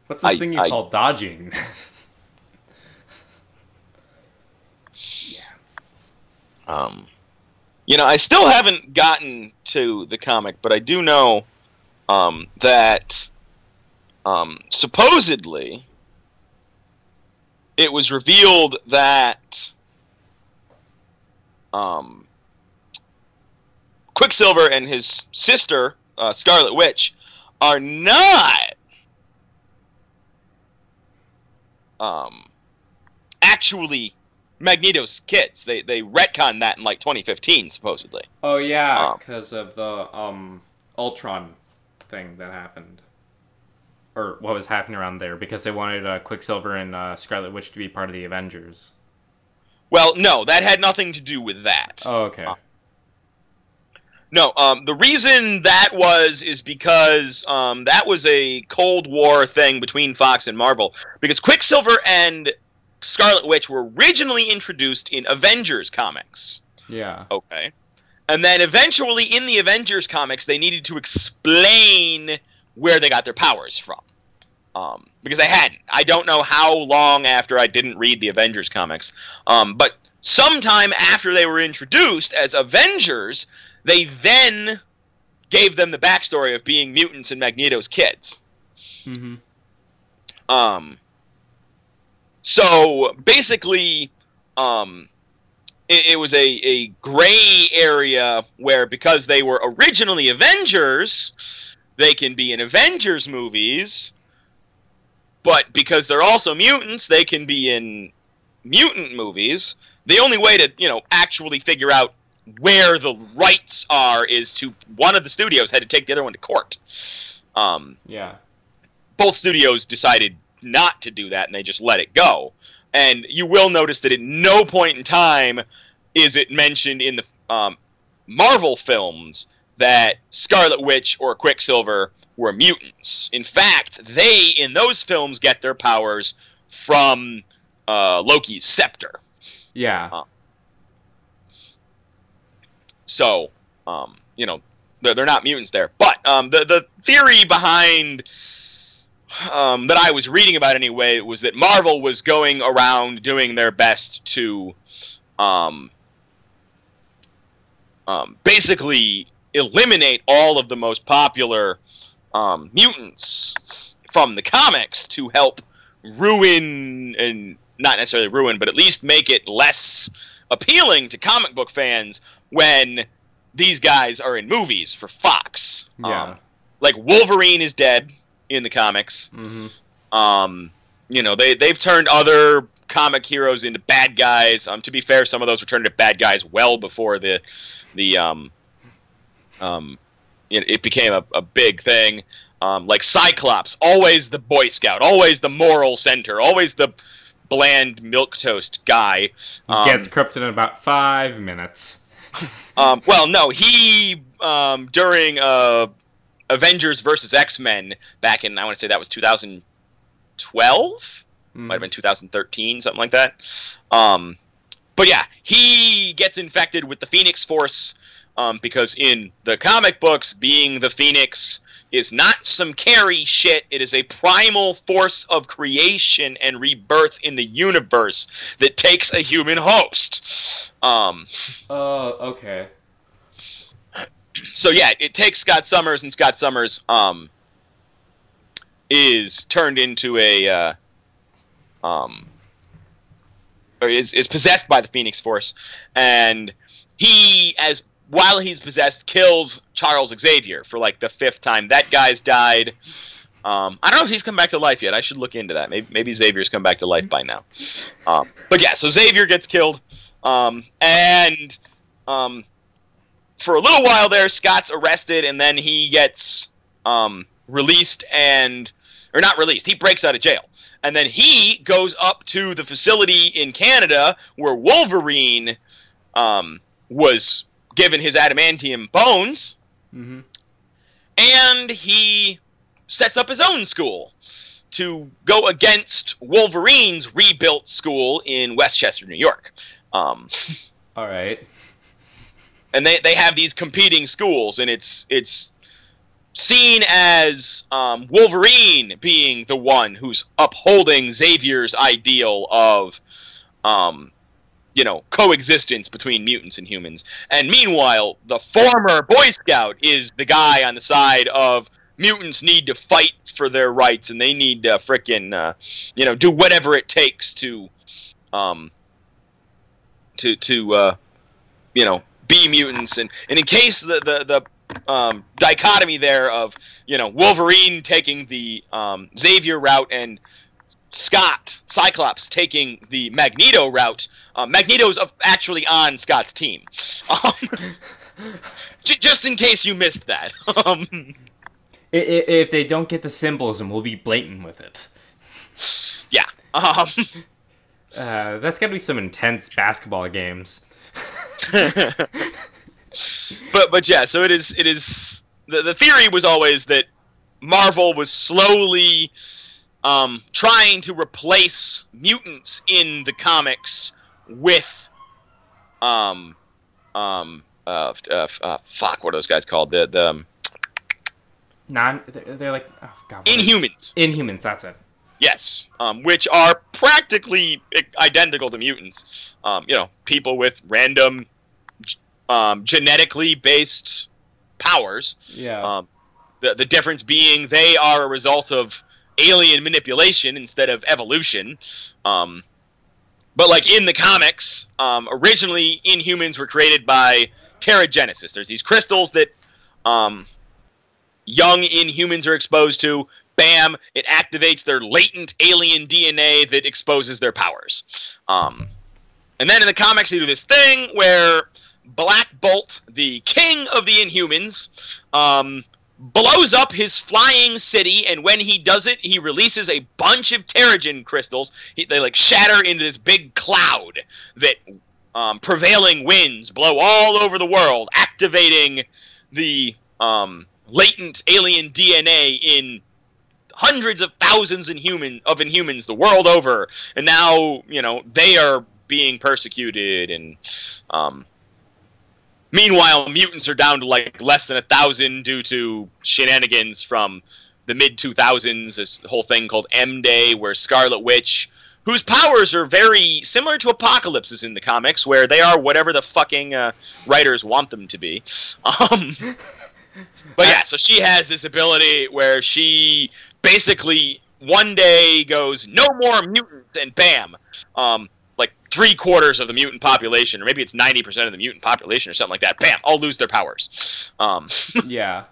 What's this thing you call dodging? Yeah. You know, I still haven't gotten to the comic, but I do know that supposedly it was revealed that Quicksilver and his sister, Scarlet Witch, are not actually Magneto's kids. They retconned that in like 2015, supposedly. Oh yeah, because of the Ultron thing that happened, or what was happening around there, because they wanted Quicksilver and Scarlet Witch to be part of the Avengers. Well, no, that had nothing to do with that. Oh, okay. No, the reason that is because that was a Cold War thing between Fox and Marvel, because Quicksilver and Scarlet Witch were originally introduced in Avengers comics. Yeah. Okay. And then eventually in the Avengers comics, they needed to explain where they got their powers from. Because they hadn't. I don't know how long after I didn't read the Avengers comics. But sometime after they were introduced as Avengers, they then gave them the backstory of being mutants and Magneto's kids. Mm-hmm. So basically, it was a gray area where, because they were originally Avengers, they can be in Avengers movies, but because they're also mutants, they can be in mutant movies. The only way to, actually figure out where the rights are is to, one of the studios had to take the other one to court. Yeah. Both studios decided not to do that, and they just let it go. And you will notice that at no point in time is it mentioned in the Marvel films that Scarlet Witch or Quicksilver were mutants. In fact, they, in those films, get their powers from Loki's scepter. Yeah. So, they're not mutants there. But the theory behind that I was reading about anyway was that Marvel was going around doing their best to basically eliminate all of the most popular mutants from the comics to help ruin, and not necessarily ruin, but at least make it less appealing to comic book fans when these guys are in movies for Fox. Yeah. Like Wolverine is dead in the comics. Mm-hmm. They've turned other comic heroes into bad guys. To be fair, some of those were turned into bad guys well before it became a big thing. Like Cyclops, always the Boy Scout, always the moral center, always the bland milquetoast guy. Gets corrupted in about 5 minutes. Well, no, he during Avengers versus X-Men back in, I want to say that was 2012, might have been 2013, something like that. But yeah, he gets infected with the Phoenix Force because in the comic books, being the Phoenix is not some Carrie shit. It is a primal force of creation and rebirth in the universe that takes a human host. Okay. So yeah, it takes Scott Summers, and Scott Summers is turned into a or is possessed by the Phoenix Force, and he, while he's possessed, kills Charles Xavier for like the 5th time. That guy's died. I don't know if he's come back to life yet. I should look into that. Maybe Xavier's come back to life by now. But yeah, so Xavier gets killed, and for a little while there, Scott's arrested, and then he gets released, or not released. He breaks out of jail, and then he goes up to the facility in Canada where Wolverine was given his adamantium bones, mm-hmm. and he sets up his own school to go against Wolverine's rebuilt school in Westchester, New York. All right. And they have these competing schools, and it's seen as Wolverine being the one who's upholding Xavier's ideal of coexistence between mutants and humans. And meanwhile, the former Boy Scout is the guy on the side of mutants need to fight for their rights, and they need to frickin' do whatever it takes to be mutants. And in case the dichotomy there of Wolverine taking the Xavier route and Cyclops taking the Magneto route, Magneto's actually on Scott's team. Just in case you missed that. If they don't get the symbolism, we'll be blatant with it. Yeah. That's gotta be some intense basketball games. but yeah, so it is. The theory was always that Marvel was slowly trying to replace mutants in the comics with fuck, what are those guys called? They're like, oh god, Inhumans. Inhumans, that's it. Yes, which are practically identical to mutants. People with random, genetically based powers. Yeah. The difference being they are a result of alien manipulation instead of evolution. But like in the comics, originally Inhumans were created by Terrigenesis. There's these crystals that young Inhumans are exposed to. Bam! It activates their latent alien DNA that exposes their powers. And then in the comics, they do this thing where Black Bolt, the king of the Inhumans, blows up his flying city, and when he does it, he releases a bunch of Terrigen crystals. They like shatter into this big cloud that prevailing winds blow all over the world, activating the latent alien DNA in hundreds of thousands of Inhumans the world over, and now they are being persecuted, and meanwhile mutants are down to like less than 1,000 due to shenanigans from the mid-2000s. This whole thing called M-Day, where Scarlet Witch, whose powers are very similar to Apocalypse's in the comics, where they are whatever the fucking writers want them to be. But yeah, so she has this ability where she basically one day goes, no more mutants, and bam, like 3/4 of the mutant population, or maybe it's 90% of the mutant population or something like that, bam, all lose their powers. Yeah.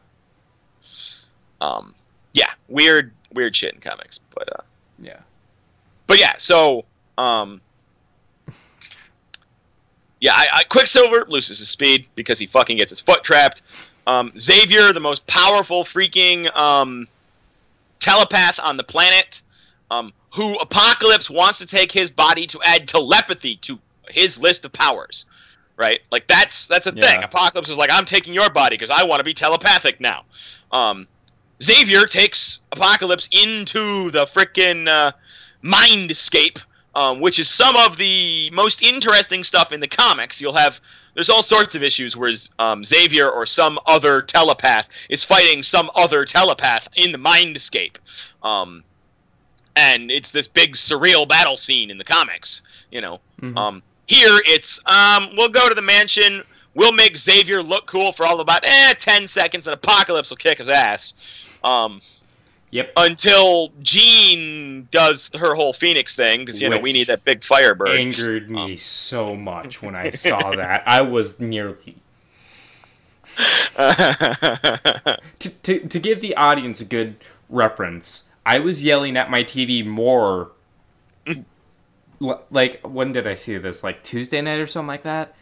Yeah, weird shit in comics, but yeah. But yeah, so yeah, Quicksilver loses his speed because he fucking gets his foot trapped. Xavier, the most powerful freaking telepath on the planet, who Apocalypse wants to take his body to add telepathy to his list of powers, right? Like that's a thing. Apocalypse is like, I'm taking your body because I want to be telepathic now. Xavier takes Apocalypse into the frickin' mindscape, which is some of the most interesting stuff in the comics. There's all sorts of issues where Xavier or some other telepath is fighting some other telepath in the mindscape. And it's this big surreal battle scene in the comics, Mm-hmm. Here it's, we'll go to the mansion, we'll make Xavier look cool for all about 10 seconds, and Apocalypse will kick his ass. Yep. Until Jean does her whole Phoenix thing, because, we need that big Firebird. Angered me so much when I saw that. I was nearly... to give the audience a good reference, I was yelling at my TV more... like, when did I see this? Like, Tuesday night or something like that?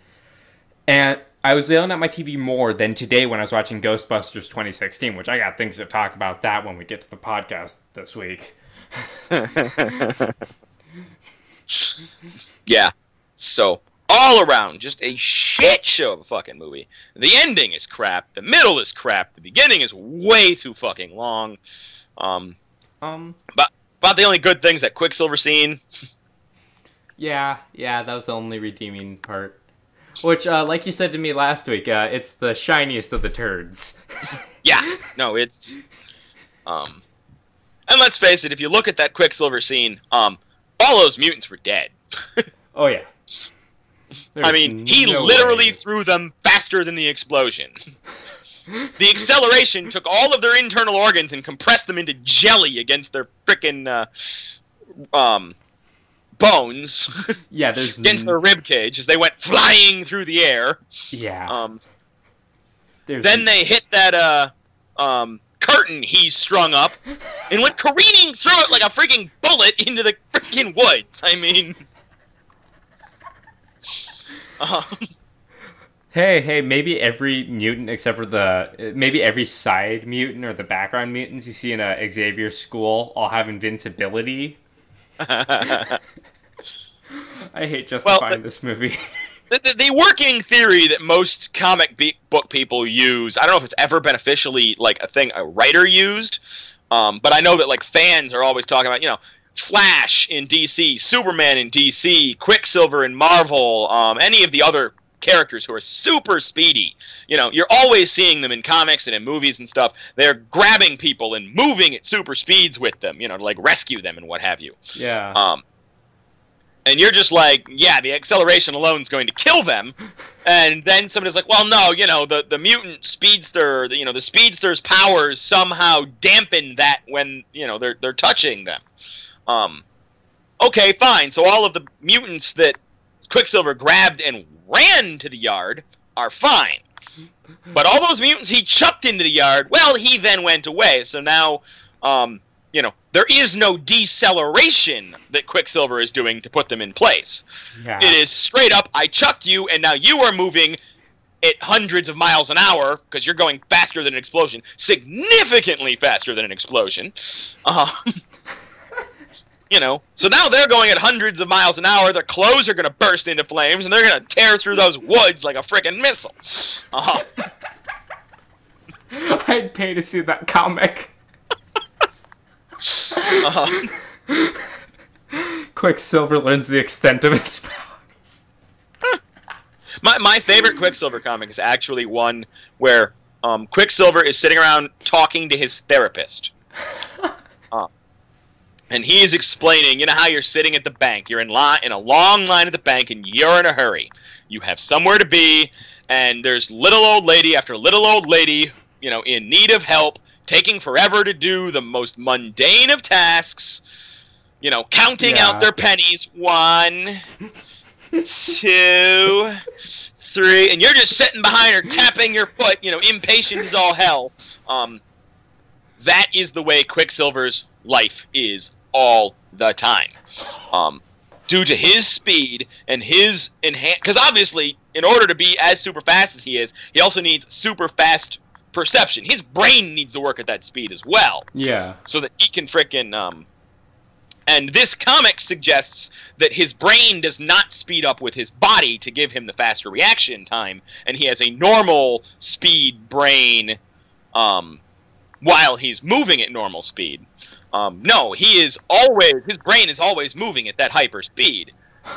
And I was yelling at my TV more than today when I was watching Ghostbusters 2016, which I got things to talk about that when we get to the podcast this week. Yeah. So, all around, just a shit show of a fucking movie. The ending is crap. The middle is crap. The beginning is way too fucking long. But about the only good things that Quicksilver scene. Yeah, that was the only redeeming part. Which, like you said to me last week, it's the shiniest of the turds. Yeah, no, it's... And let's face it, if you look at that Quicksilver scene, all those mutants were dead. Oh, yeah. I mean, he literally threw them faster than the explosion. The acceleration took all of their internal organs and compressed them into jelly against their frickin' bones. Yeah, there's against their rib cage as they went flying through the air. Yeah. Then they hit that curtain he strung up and went careening through it like a freaking bullet into the freaking woods. I mean, Hey, maybe every mutant except for maybe every side mutant or the background mutants you see in a Xavier school all have invincibility. I hate justifying this movie. The working theory that most comic book people use, I don't know if it's ever been officially like a thing a writer used, but I know that like fans are always talking about, you know, Flash in DC, Superman in DC, Quicksilver in Marvel, any of the other characters who are super speedy. You know, you're always seeing them in comics and in movies and stuff. They're grabbing people and moving at super speeds with them, you know, to like rescue them and what have you. Yeah. And you're just like, yeah, the acceleration alone is going to kill them. And then somebody's like, well, no, you know, the mutant speedster, you know, the speedster's powers somehow dampen that when, you know, they're touching them. Okay, fine. So all of the mutants that Quicksilver grabbed and ran to the yard are fine. But all those mutants he chucked into the yard, well, he then went away. So now, you know, there is no deceleration that Quicksilver is doing to put them in place. Yeah. It is straight up, I chucked you, and now you are moving at hundreds of miles an hour, because you're going faster than an explosion, significantly faster than an explosion. You know, so now they're going at hundreds of miles an hour, their clothes are going to burst into flames, and they're going to tear through those woods like a frickin' missile. I'd pay to see that comic. Quicksilver learns the extent of his powers. My favorite Quicksilver comic is actually one where Quicksilver is sitting around talking to his therapist. And he is explaining, you know how you're sitting at the bank. You're in a long line at the bank, and you're in a hurry. You have somewhere to be, and there's little old lady after little old lady, you know, in need of help, taking forever to do the most mundane of tasks, you know, counting out their pennies. 1, 2, 3, and you're just sitting behind her, tapping your foot, you know, impatient as all hell. That is the way Quicksilver's life is all the time. Due to his speed and his because obviously, in order to be as super fast as he is, he also needs super fast perception. His brain needs to work at that speed as well. Yeah. So that he can frickin' and this comic suggests that his brain does not speed up with his body to give him the faster reaction time, and he has a normal speed brain while he's moving at normal speed. No, his brain is always moving at that hyper speed,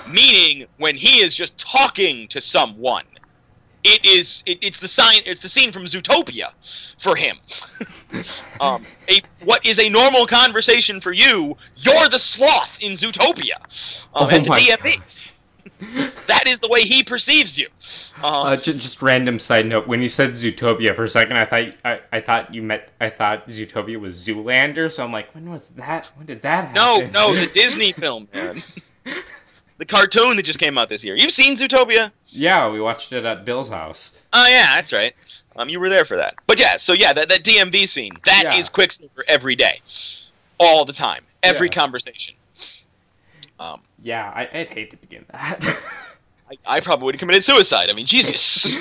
meaning when he is just talking to someone, it's the scene from Zootopia for him. What is a normal conversation for you, you're the sloth in Zootopia at the DMV. That is the way he perceives you. Just random side note. When you said Zootopia for a second, I thought Zootopia was Zoolander. So I'm like, when was that? When did that happen? No, the Disney film, man. The cartoon that just came out this year. You've seen Zootopia? Yeah, we watched it at Bill's house. Oh yeah, that's right. You were there for that. But yeah, so yeah, that DMV scene, that is Quicksilver every day, all the time, every conversation. Yeah, I'd hate to begin that. I probably would have committed suicide. I mean, Jesus.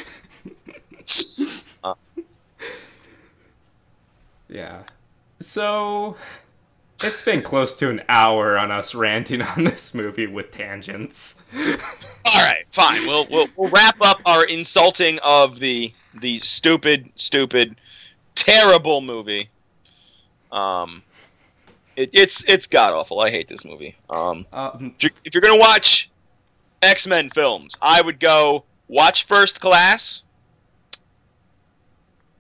Yeah. So, it's been close to an hour on us ranting on this movie with tangents. All right, fine. We'll wrap up our insulting of the stupid, terrible movie. It's god awful. I hate this movie. If you're gonna watch X-Men films, I would go watch First Class,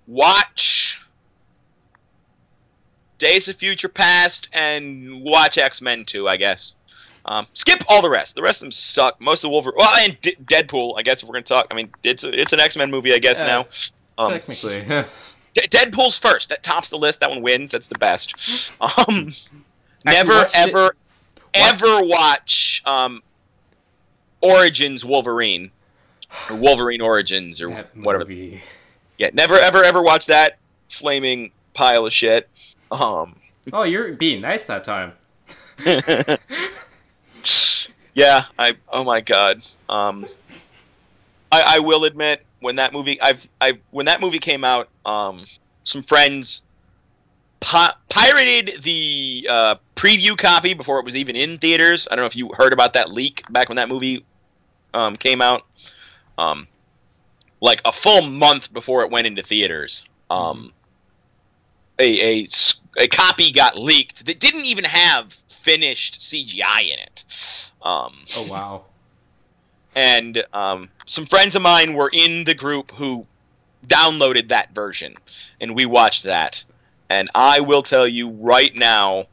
watch Days of Future Past, and watch X-Men 2, I guess. Skip all the rest. The rest of them suck. Most of the Wolverine... Well, and Deadpool, I guess, if we're going to talk. I mean, it's an X-Men movie, I guess, now. Technically. Deadpool's first. That tops the list. That one wins. That's the best. Never, ever watch Origins Wolverine. Or Wolverine Origins, or whatever. Yeah, never, ever watch that flaming pile of shit. Oh, you're being nice that time. Yeah, oh my god. I will admit, when that movie when that movie came out, some friends pirated the preview copy before it was even in theaters. I don't know if you heard about that leak back when that movie came out. Like a full month before it went into theaters. A copy got leaked that didn't even have finished CGI in it. Oh wow! And some friends of mine were in the group who downloaded that version, and we watched that. And I will tell you right now,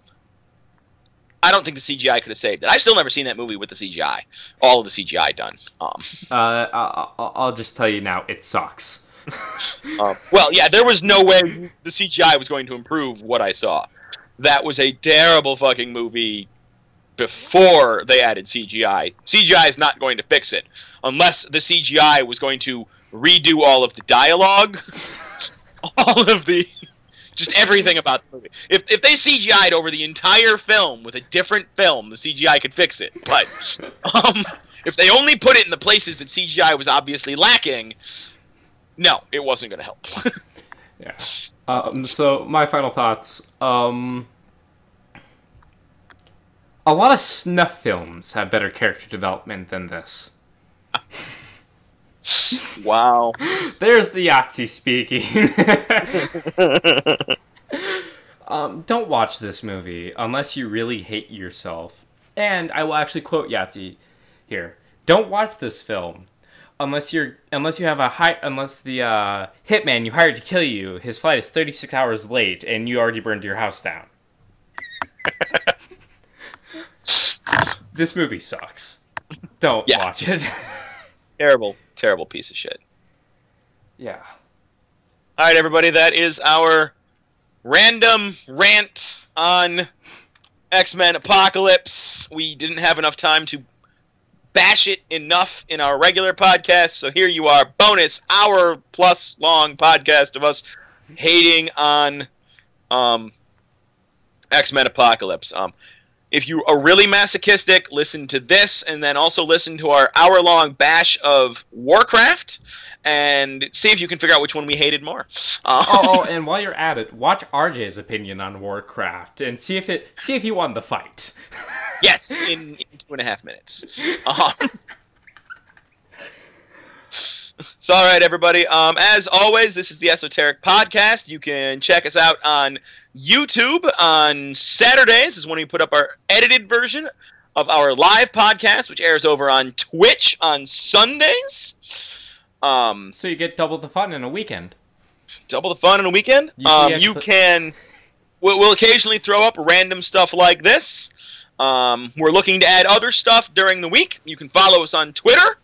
I don't think the CGI could have saved it. I've still never seen that movie with the CGI. All of the CGI done. I'll just tell you now, it sucks. Well, yeah, there was no way the CGI was going to improve what I saw. That was a terrible fucking movie before they added CGI. CGI is not going to fix it. Unless the CGI was going to redo all of the dialogue, all of the... just everything about the movie. If they CGI'd over the entire film with a different film, the CGI could fix it. But if they only put it in the places that CGI was obviously lacking, no, it wasn't going to help. Yeah. So my final thoughts. A lot of snuff films have better character development than this. Wow. There's the Yahtzee speaking. Don't watch this movie unless you really hate yourself. And I will actually quote Yahtzee here. Don't watch this film unless the hitman you hired to kill you, his flight is 36 hours late and you already burned your house down. This movie sucks. Don't watch it. Terrible, terrible piece of shit. Yeah. All right, everybody, that is our random rant on X-Men Apocalypse. We didn't have enough time to bash it enough in our regular podcast, so here you are, bonus hour-plus long podcast of us hating on X-Men Apocalypse. If you are really masochistic, listen to this, and then also listen to our hour-long bash of Warcraft, and see if you can figure out which one we hated more. And while you're at it, watch RJ's opinion on Warcraft, and see if you won the fight. Yes, in 2.5 minutes. So, all right, everybody. As always, this is the Esoteric Podcast. You can check us out on YouTube on Saturdays is when we put up our edited version of our live podcast, which airs over on Twitch on Sundays. So you get double the fun in a weekend. Double the fun in a weekend? We'll occasionally throw up random stuff like this. We're looking to add other stuff during the week. You can follow us on Twitter.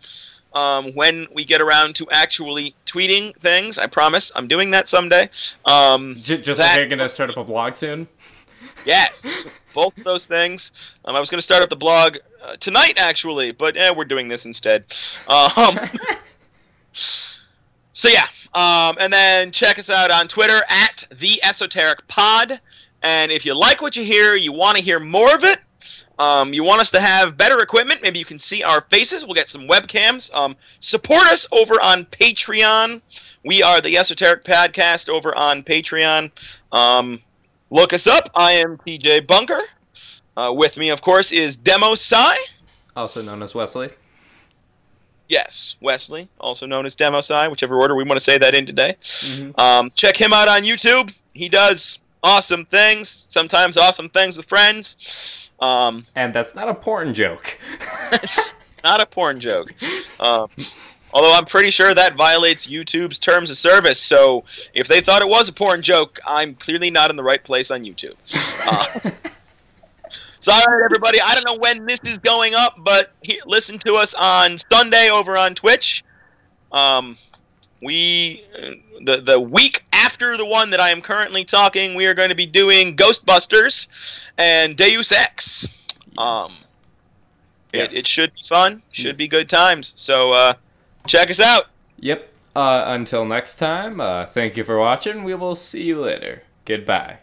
When we get around to actually tweeting things. I promise I'm doing that someday. Just like you're going to start up a blog soon? Yes, both of those things. I was going to start up the blog tonight, actually, but we're doing this instead. So yeah, and then check us out on Twitter at The Esoteric Pod. And if you like what you hear, you want to hear more of it, you want us to have better equipment, maybe you can see our faces, we'll get some webcams. Support us over on Patreon. We are the Esoteric Podcast over on Patreon. Look us up. I am TJ Bunker. With me, of course, is Demo Sai. Also known as Wesley. Yes, Wesley, also known as Demo Sai, whichever order we want to say that in today. Mm-hmm. Check him out on YouTube. He does awesome things, sometimes awesome things with friends. And that's not a porn joke. It's not a porn joke. Although I'm pretty sure that violates YouTube's terms of service, so if they thought it was a porn joke, I'm clearly not in the right place on YouTube. So, all right, everybody. I don't know when this is going up, but listen to us on Sunday over on Twitch. The week after the one that I am currently talking, we are going to be doing Ghostbusters and Deus Ex. It should be fun. Should be good times. So check us out. Yep. Until next time, thank you for watching. We will see you later. Goodbye.